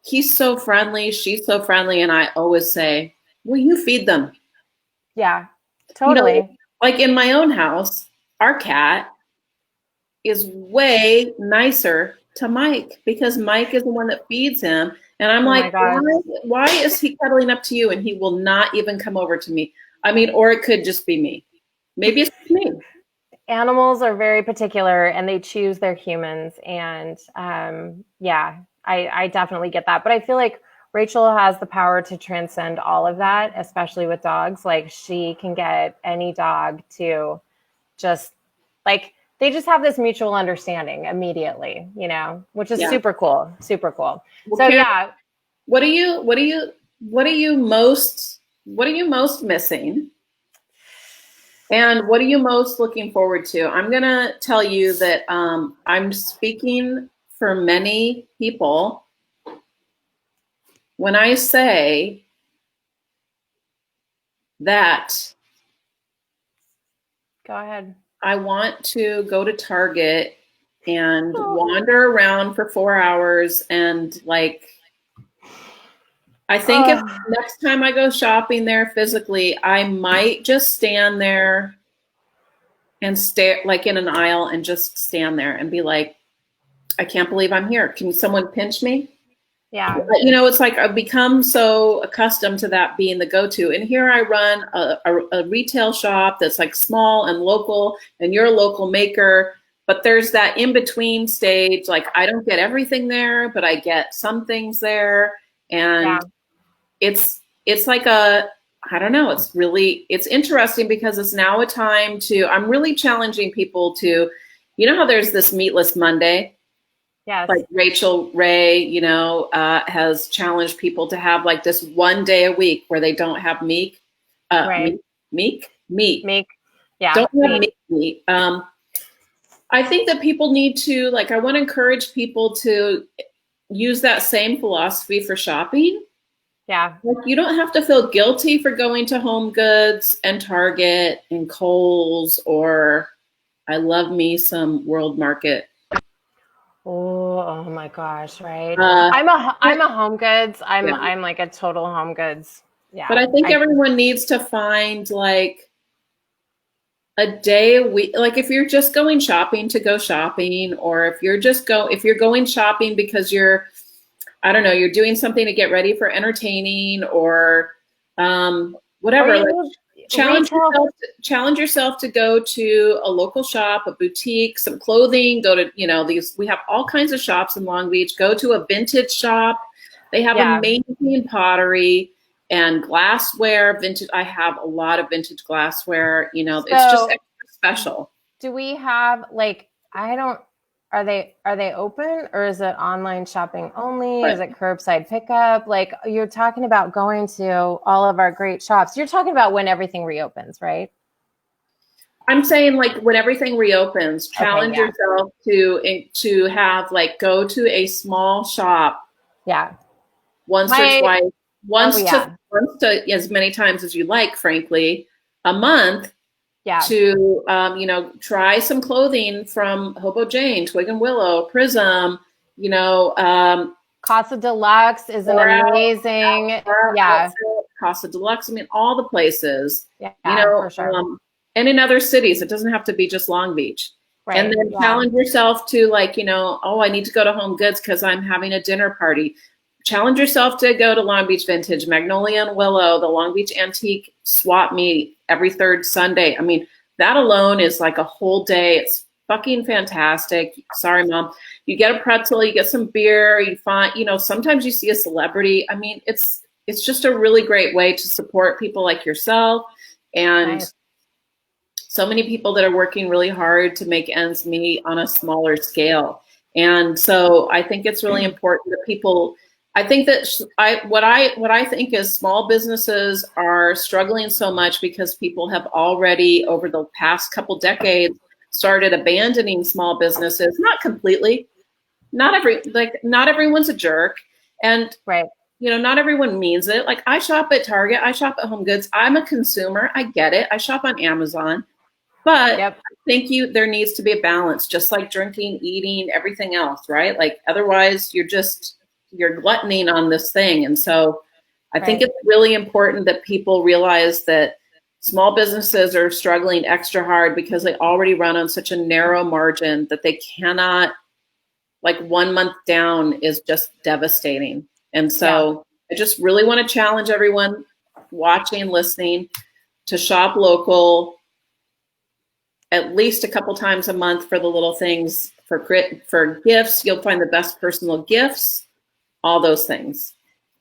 he's so friendly, she's so friendly. And I always say, well, you feed them. Yeah, totally. Like in my own house, our cat is way nicer to Mike because Mike is the one that feeds him. And I'm like, why is he cuddling up to you? And he will not even come over to me. I mean, or it could just be me. Maybe it's me. Animals are very particular and they choose their humans. And I definitely get that. But I feel like Rachel has the power to transcend all of that, especially with dogs. Like she can get any dog to just they just have this mutual understanding immediately, which is super cool. Super cool. Well, so Karen, what are you most missing? And what are you most looking forward to? I'm going to tell you that I'm speaking for many people when I say that. Go ahead. I want to go to Target and wander around for 4 hours and I think if next time I go shopping there physically, I might just stand there and stare in an aisle and just stand there and be like, I can't believe I'm here. Can someone pinch me? Yeah. But, it's like I've become so accustomed to that being the go-to. And here I run a retail shop that's small and local, and you're a local maker. But there's that in-between stage. I don't get everything there, but I get some things there. And it's I don't know. It's interesting because it's now a time I'm really challenging people to, how there's this Meatless Monday. Yes. Like Rachel Ray, has challenged people to have this one day a week where they don't have meat. Meat. Yeah. Don't have meat. I think that people need to I want to encourage people to use that same philosophy for shopping. Yeah. You don't have to feel guilty for going to Home Goods and Target and Kohl's, or I love me some World Market. Oh my gosh, right. I'm a Home Goods. I'm a total Home Goods. Yeah. But I think everyone needs to find a day a week. If you're just going shopping to go shopping, or if you're going shopping because you're doing something to get ready for entertaining or whatever. Challenge yourself to go to a local shop, a boutique, some clothing, go to, we have all kinds of shops in Long Beach. Go to a vintage shop. They have amazing pottery and glassware, vintage. I have a lot of vintage glassware, it's just extra special. Do we have are they open, or is it online shopping only? Is it curbside pickup? You're talking about going to all of our great shops. You're talking about when everything reopens, right? I'm saying when everything reopens, challenge yourself to have go to a small shop. Yeah. Once or twice. Once to as many times as you like, frankly, a month. Yeah. To try some clothing from Hobo Jane, Twig and Willow, Prism, Casa Deluxe is an amazing Casa Deluxe. I mean, all the places. Yeah, for sure. And in other cities, it doesn't have to be just Long Beach. Right. And then challenge yourself to I need to go to Home Goods because I'm having a dinner party. challenge yourself to go to Long Beach Vintage, Magnolia and Willow, the Long Beach Antique swap meet every third Sunday. I mean, that alone is like a whole day. It's fucking fantastic. Sorry, Mom. You get a pretzel, you get some beer, you find, sometimes you see a celebrity. I mean, it's just a really great way to support people like yourself and Nice. so many people that are working really hard to make ends meet on a smaller scale. And so I think it's really important that people, I think that what I think is small businesses are struggling so much because people have already over the past couple decades started abandoning small businesses, not completely. Not everyone's a jerk, and Right. not everyone means it. Like, I shop at Target, I shop at Home Goods. I'm a consumer. I get it. I shop on Amazon, but Yep. I think there needs to be a balance, just like drinking, eating, everything else, right? Like, otherwise you're gluttoning on this thing. And so I think it's really important that people realize that small businesses are struggling extra hard because they already run on such a narrow margin that they cannot, like, 1 month down is just devastating. And so I just really want to challenge everyone watching, listening, to shop local at least a couple times a month for the little things, for gifts. You'll find the best personal gifts, all those things.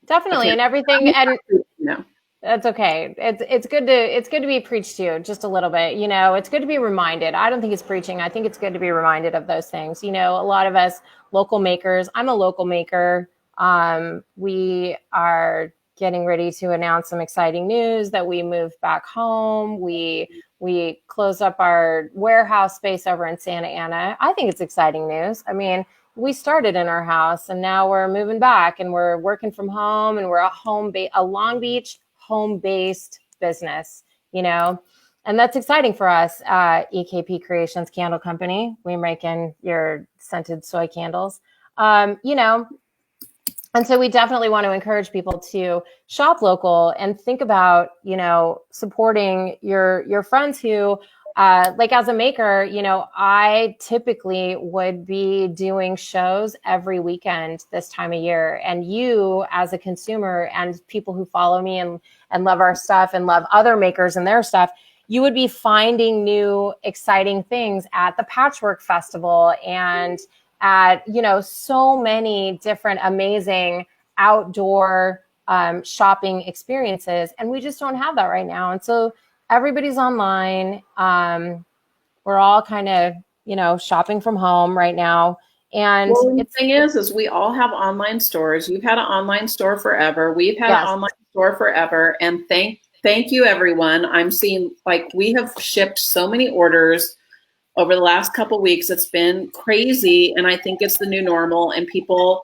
Definitely. Okay. And everything. And No. that's okay. It's good to be preached to just a little bit. It's good to be reminded. I don't think it's preaching. I think it's good to be reminded of those things. A lot of us local makers. I'm a local maker. We are getting ready to announce some exciting news that we moved back home. We closed up our warehouse space over in Santa Ana. I think it's exciting news. I mean, we started in our house and now we're moving back and we're working from home and we're a Long Beach home-based business, and that's exciting for us. EKP Creations Candle Company. We're making your scented soy candles, and so we definitely want to encourage people to shop local and think about, supporting your friends who, like, as a maker, I typically would be doing shows every weekend this time of year. And you, as a consumer and people who follow me and love our stuff and love other makers and their stuff, you would be finding new, exciting things at the Patchwork Festival and at, so many different amazing outdoor shopping experiences. And we just don't have that right now. And so everybody's online. We're all kind of, shopping from home right now. And the thing is we all have online stores. You've had an online store forever. We've had an online store forever. And thank you, everyone. I'm seeing, like, we have shipped so many orders over the last couple of weeks. It's been crazy. And I think it's the new normal. And people,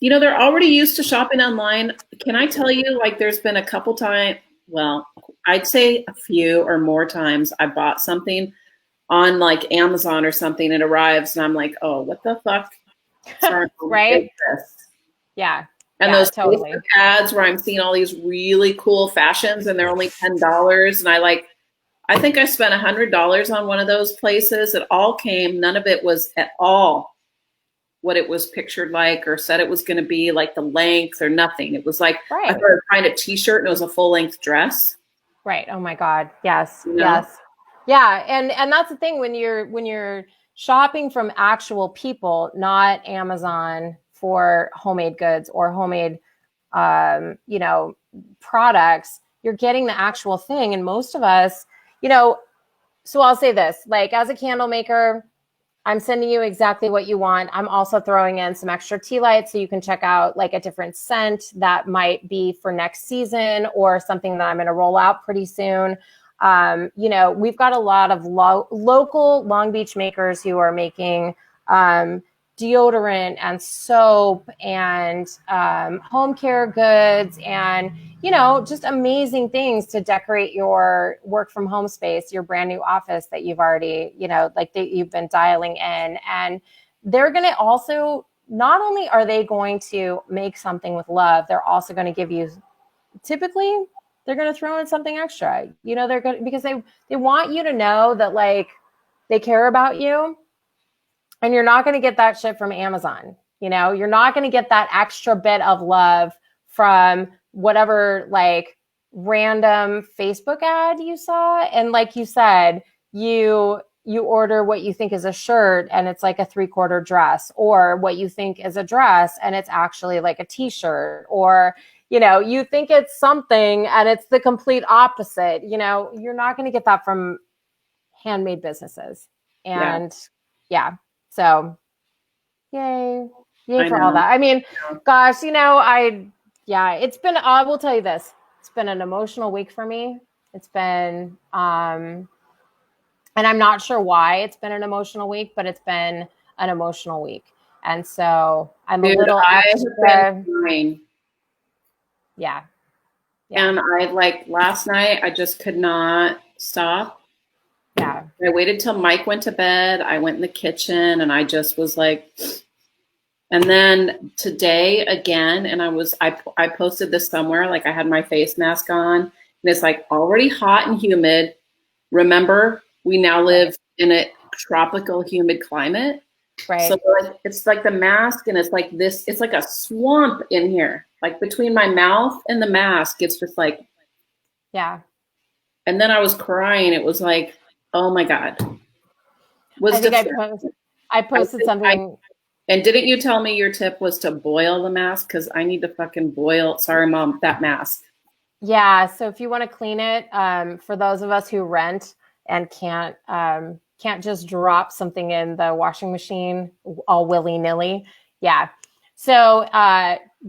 they're already used to shopping online. Can I tell you, like, there's been a couple times, well, I'd say a few or more times I bought something on, like, Amazon or something. It arrives and I'm like, oh, what the fuck? Sorry, right? Yeah. And those Facebook ads where I'm seeing all these really cool fashions and they're only $10. And I think I spent $100 on one of those places. It all came, none of it was at all what it was pictured like or said it was going to be, like the length or nothing. It was like, I thought I was buying a t-shirt and it was a full length dress. Right. Oh my God. Yes. Yes. Yeah. And that's the thing when you're shopping from actual people, not Amazon for homemade goods or homemade, products, you're getting the actual thing. And most of us, so I'll say this, like, as a candle maker, I'm sending you exactly what you want. I'm also throwing in some extra tea lights so you can check out, like, a different scent that might be for next season or something that I'm going to roll out pretty soon. We've got a lot of local Long Beach makers who are making deodorant and soap and home care goods and, just amazing things to decorate your work from home space, your brand new office that you've already, that you've been dialing in. And they're going to also, not only are they going to make something with love, they're also going to give you, typically, they're going to throw in something extra. They're going to, because they want you to know that, like, they care about you. And you're not going to get that shit from Amazon. You know, you're not going to get that extra bit of love from whatever like random Facebook ad you saw. And like you said, you order what you think is a shirt and it's like a 3/4 dress, or what you think is a dress and it's actually like a t-shirt, or, you know, you think it's something and it's the complete opposite. You know, you're not going to get that from handmade businesses. And yeah, so yay for all that. I mean, gosh, you know, it's been, I will tell you this, it's been an emotional week for me. It's been, and I'm not sure why it's been an emotional week, but it's been an emotional week. And so I'm a little extra. Yeah. And I like last night, I just could not stop. Yeah. I waited till Mike went to bed. I went in the kitchen and I just was like, and then today again, and I posted this somewhere, like I had my face mask on and it's like already hot and humid. Remember, we now live in a tropical humid climate. Right. So like, it's like the mask and it's like this, it's like a swamp in here. Like between my mouth and the mask, it's just like, yeah. And then I was crying. It was like, oh my God. I posted something. And didn't you tell me your tip was to boil the mask? Because I need to fucking boil, sorry mom, that mask. Yeah. So if you want to clean it, for those of us who rent and can't just drop something in the washing machine all willy-nilly. Yeah. So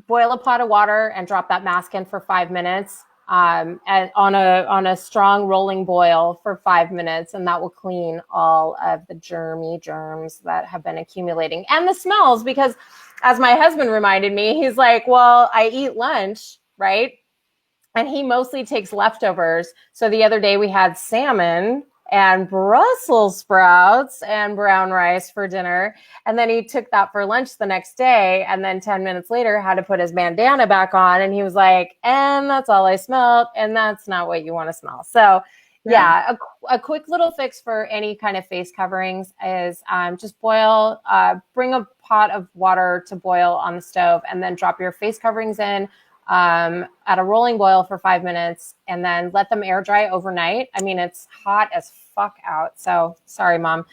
boil a pot of water and drop that mask in for 5 minutes. And on a strong rolling boil for 5 minutes, and that will clean all of the germs that have been accumulating and the smells. Because as my husband reminded me, he's like, well, I eat lunch, right? And he mostly takes leftovers. So the other day we had salmon and Brussels sprouts and brown rice for dinner. And then he took that for lunch the next day. And then 10 minutes later had to put his bandana back on. And he was like, and that's all I smelled. And that's not what you want to smell. So yeah, a quick little fix for any kind of face coverings is just boil, bring a pot of water to boil on the stove and then drop your face coverings in at a rolling boil for 5 minutes and then let them air dry overnight. I mean, it's hot as fuck out. So sorry, mom.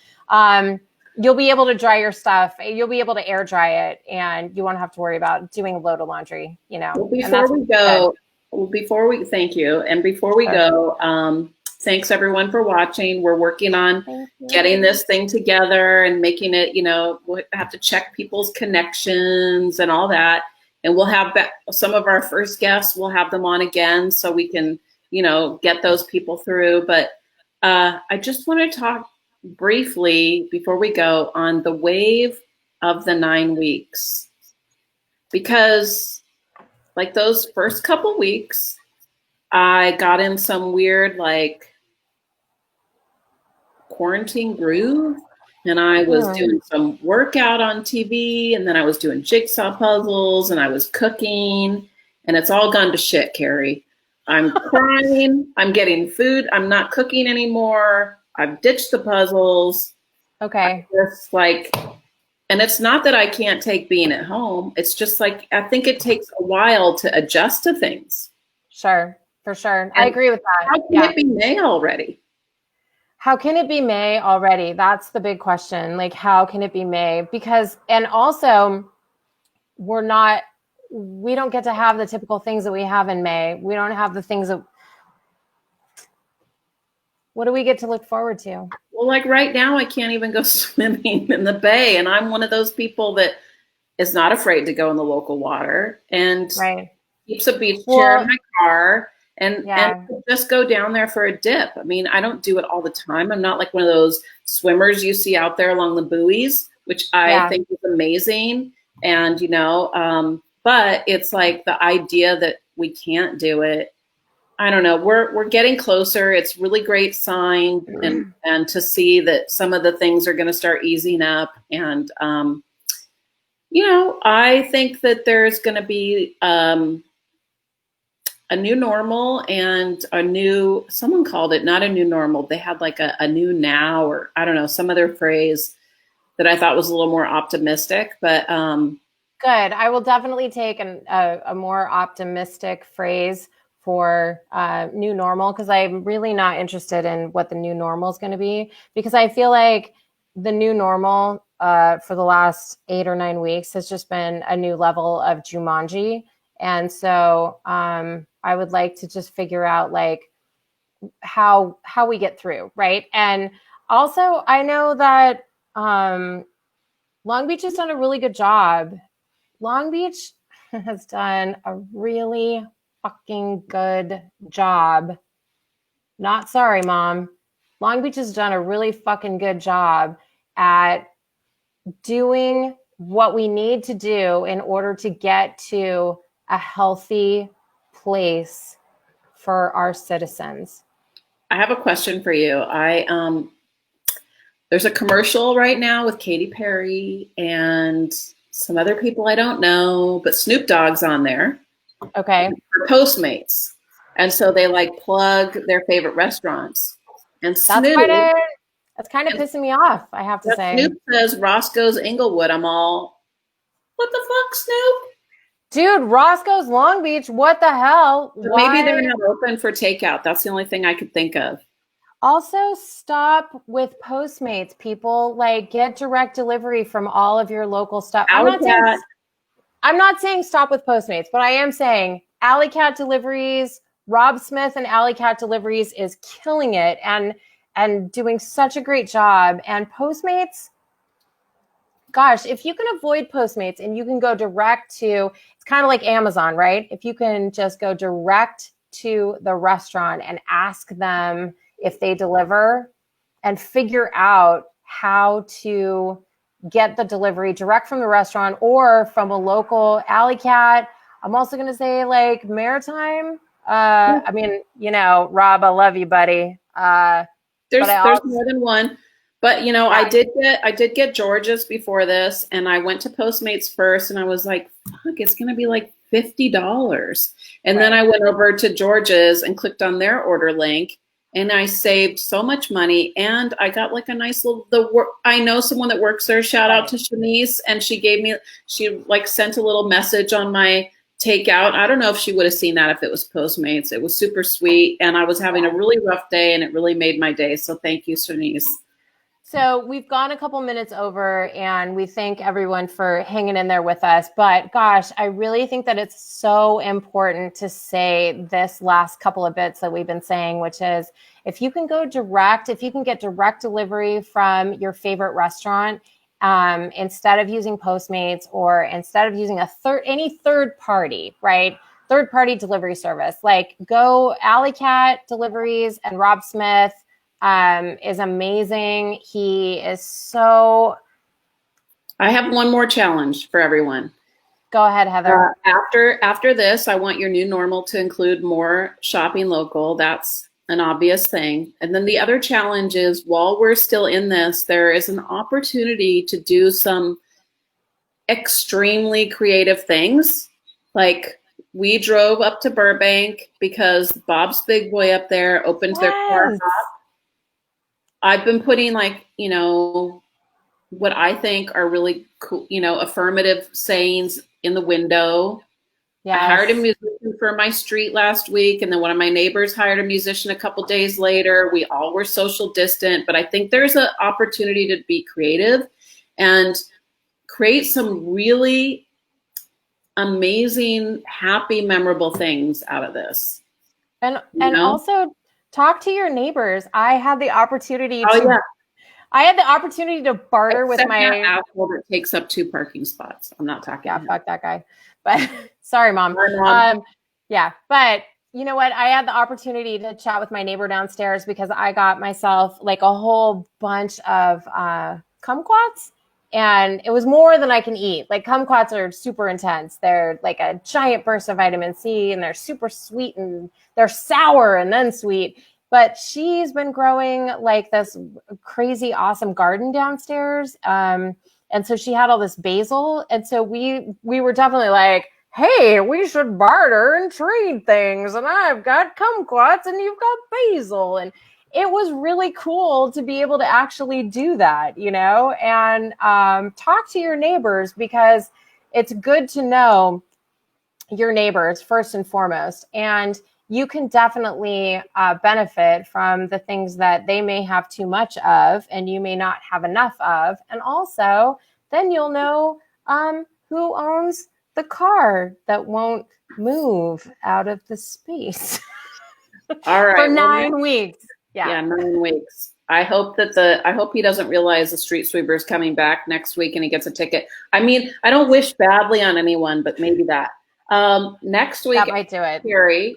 You'll be able to dry your stuff. You'll be able to air dry it and you won't have to worry about doing a load of laundry, you know. Well, before we thank you. And before we go, thanks everyone for watching. We're working on getting this thing together and making it, you know, we'll have to check people's connections and all that. And we'll have some of our first guests, we'll have them on again so we can, you know, get those people through. But I just want to talk briefly before we go on the wave of the 9 weeks. Because like those first couple weeks, I got in some weird like quarantine groove. And I was doing some workout on TV, and then I was doing jigsaw puzzles, and I was cooking, and it's all gone to shit, Keri. I'm crying. I'm getting food. I'm not cooking anymore. I've ditched the puzzles. Okay. Just like, and it's not that I can't take being at home. It's just like, I think it takes a while to adjust to things. Sure, for sure. And I agree with that. How can it be May already? How can it be May already? That's the big question. Like, how can it be May? Because, and also, we don't get to have the typical things that we have in May. We don't have the things that, what do we get to look forward to? Well, like right now, I can't even go swimming in the bay. And I'm one of those people that is not afraid to go in the local water and keeps a beach chair in my car. And just go down there for a dip. I mean, I don't do it all the time. I'm not like one of those swimmers you see out there along the buoys, which I think is amazing. And, you know, but it's like the idea that we can't do it. I don't know. We're getting closer. It's really great sign and to see that some of the things are going to start easing up. And, you know, I think that there's going to be a new normal and someone called it not a new normal. They had like a new now, or I don't know, some other phrase that I thought was a little more optimistic. But Good. I will definitely take a more optimistic phrase for new normal, because I'm really not interested in what the new normal is going to be, because I feel like the new normal for the last 8 or 9 weeks has just been a new level of Jumanji. And so I would like to just figure out like how we get through, right? And also I know that Long Beach has done a really good job. Long Beach has done a really fucking good job. Not sorry, Mom. Long Beach has done a really fucking good job at doing what we need to do in order to get to a healthy place for our citizens. I have a question for you. There's a commercial right now with Katy Perry and some other people I don't know, but Snoop Dogg's on there. Okay. For Postmates. And so they like plug their favorite restaurants. And Snoop, that's kind of pissing me off, I have to say. Snoop says Roscoe's Inglewood. I'm all, what the fuck, Snoop? Dude, Roscoe's Long Beach, what the hell? Maybe they're not open for takeout. That's the only thing I could think of. Also, stop with Postmates, people. Like, get direct delivery from all of your local stuff. I'm not saying stop with Postmates, but I am saying Alley Cat Deliveries, Rob Smith and Alley Cat Deliveries is killing it and doing such a great job. And Postmates, gosh, if you can avoid Postmates and you can go direct to, it's kind of like Amazon, right? If you can just go direct to the restaurant and ask them if they deliver and figure out how to get the delivery direct from the restaurant or from a local Alley Cat. I'm also going to say like Maritime. I mean, you know, Rob, I love you, buddy. There's more than one, but you know, yeah. I did get George's before this, and I went to Postmates first, and I was like, fuck, it's going to be like $50. And then I went over to George's and clicked on their order link. And I saved so much money, and I got like a nice little. I know someone that works there. Shout out to Shanice, and she like sent a little message on my takeout. I don't know if she would have seen that if it was Postmates. It was super sweet, and I was having a really rough day, and it really made my day. So thank you, Shanice. So we've gone a couple minutes over, and we thank everyone for hanging in there with us. But gosh, I really think that it's so important to say this last couple of bits that we've been saying, which is if you can get direct delivery from your favorite restaurant, instead of using Postmates or instead of using any third party, right? Third party delivery service, like go Alley Cat Deliveries and Rob Smith. Is amazing. He is so. I have one more challenge for everyone. Go ahead, Heather. After this, I want your new normal to include more shopping local. That's an obvious thing. And then the other challenge is while we're still in this, there is an opportunity to do some extremely creative things. Like we drove up to Burbank because Bob's Big Boy up there opened their car shop. I've been putting like, you know, what I think are really cool, you know, affirmative sayings in the window. Yes. I hired a musician for my street last week, and then one of my neighbors hired a musician a couple days later. We all were social distant, but I think there's an opportunity to be creative and create some really amazing, happy, memorable things out of this. And also talk to your neighbors. I had the opportunity to barter with my asshole that takes up 2 parking spots. I'm not talking. Yeah, fuck that guy. But sorry, Mom. Yeah, but you know what? I had the opportunity to chat with my neighbor downstairs because I got myself like a whole bunch of kumquats, and it was more than I can eat. Like kumquats are super intense. They're like a giant burst of vitamin C, and they're super sweet, and they're sour and then sweet. But she's been growing like this crazy awesome garden downstairs. And so she had all this basil. And so we were definitely like, hey, we should barter and trade things. And I've got kumquats and you've got basil. And it was really cool to be able to actually do that, you know, and talk to your neighbors because it's good to know your neighbors first and foremost. And you can definitely benefit from the things that they may have too much of and you may not have enough of. And also, then you'll know who owns the car that won't move out of the space. All right. For 9 weeks. Yeah, 9 weeks. I hope he doesn't realize the street sweeper is coming back next week and he gets a ticket. I mean, I don't wish badly on anyone, but maybe that. Next week, that might do it.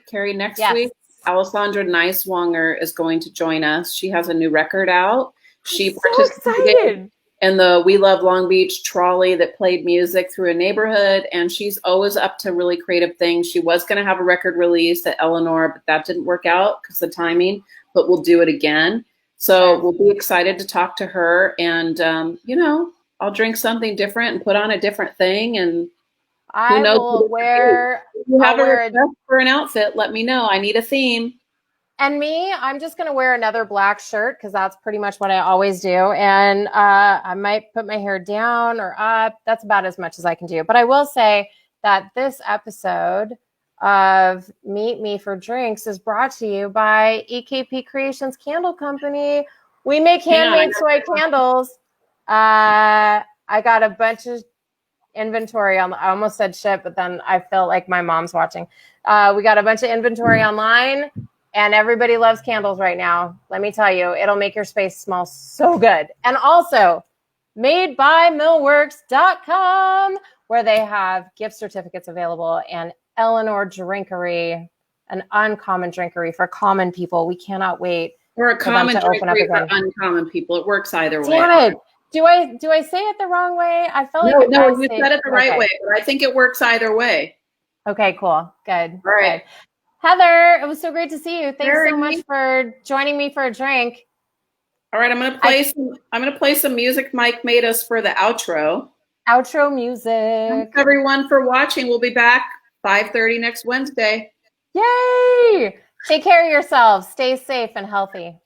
Keri, next week, Alessandra Neiswanger is going to join us. She has a new record out. She participated in the We Love Long Beach trolley that played music through a neighborhood, and she's always up to really creative things. She was going to have a record release at Eleanor, but that didn't work out because of the timing, but we'll do it again. So we'll be excited to talk to her, and, I'll drink something different and put on a different thing, and I will wear. If you have a request for an outfit, let me know. I need a theme. And me, I'm just going to wear another black shirt because that's pretty much what I always do. And I might put my hair down or up. That's about as much as I can do. But I will say that this episode of Meet Me for Drinks is brought to you by EKP Creations Candle Company. We make handmade soy candles. I got a bunch of inventory on. I almost said shit, but then I felt like my mom's watching. We got a bunch of inventory online, and everybody loves candles right now. Let me tell you, it'll make your space smell so good. And also, made by millworks.com, where they have gift certificates available, and Eleanor Drinkery, an uncommon drinkery for common people. We cannot wait. Or a common drinkery for uncommon people. It works either way. Damn it. Do I say it the wrong way? I feel like no, you said it the right way, but I think it works either way. Okay, cool. Good. All right. Good. Heather, it was so great to see you. Thanks so much for joining me for a drink. All right, I'm gonna play some music Mike made us for the outro. Outro music. Thanks everyone for watching. We'll be back 5:30 next Wednesday. Yay! Take care of yourselves. Stay safe and healthy.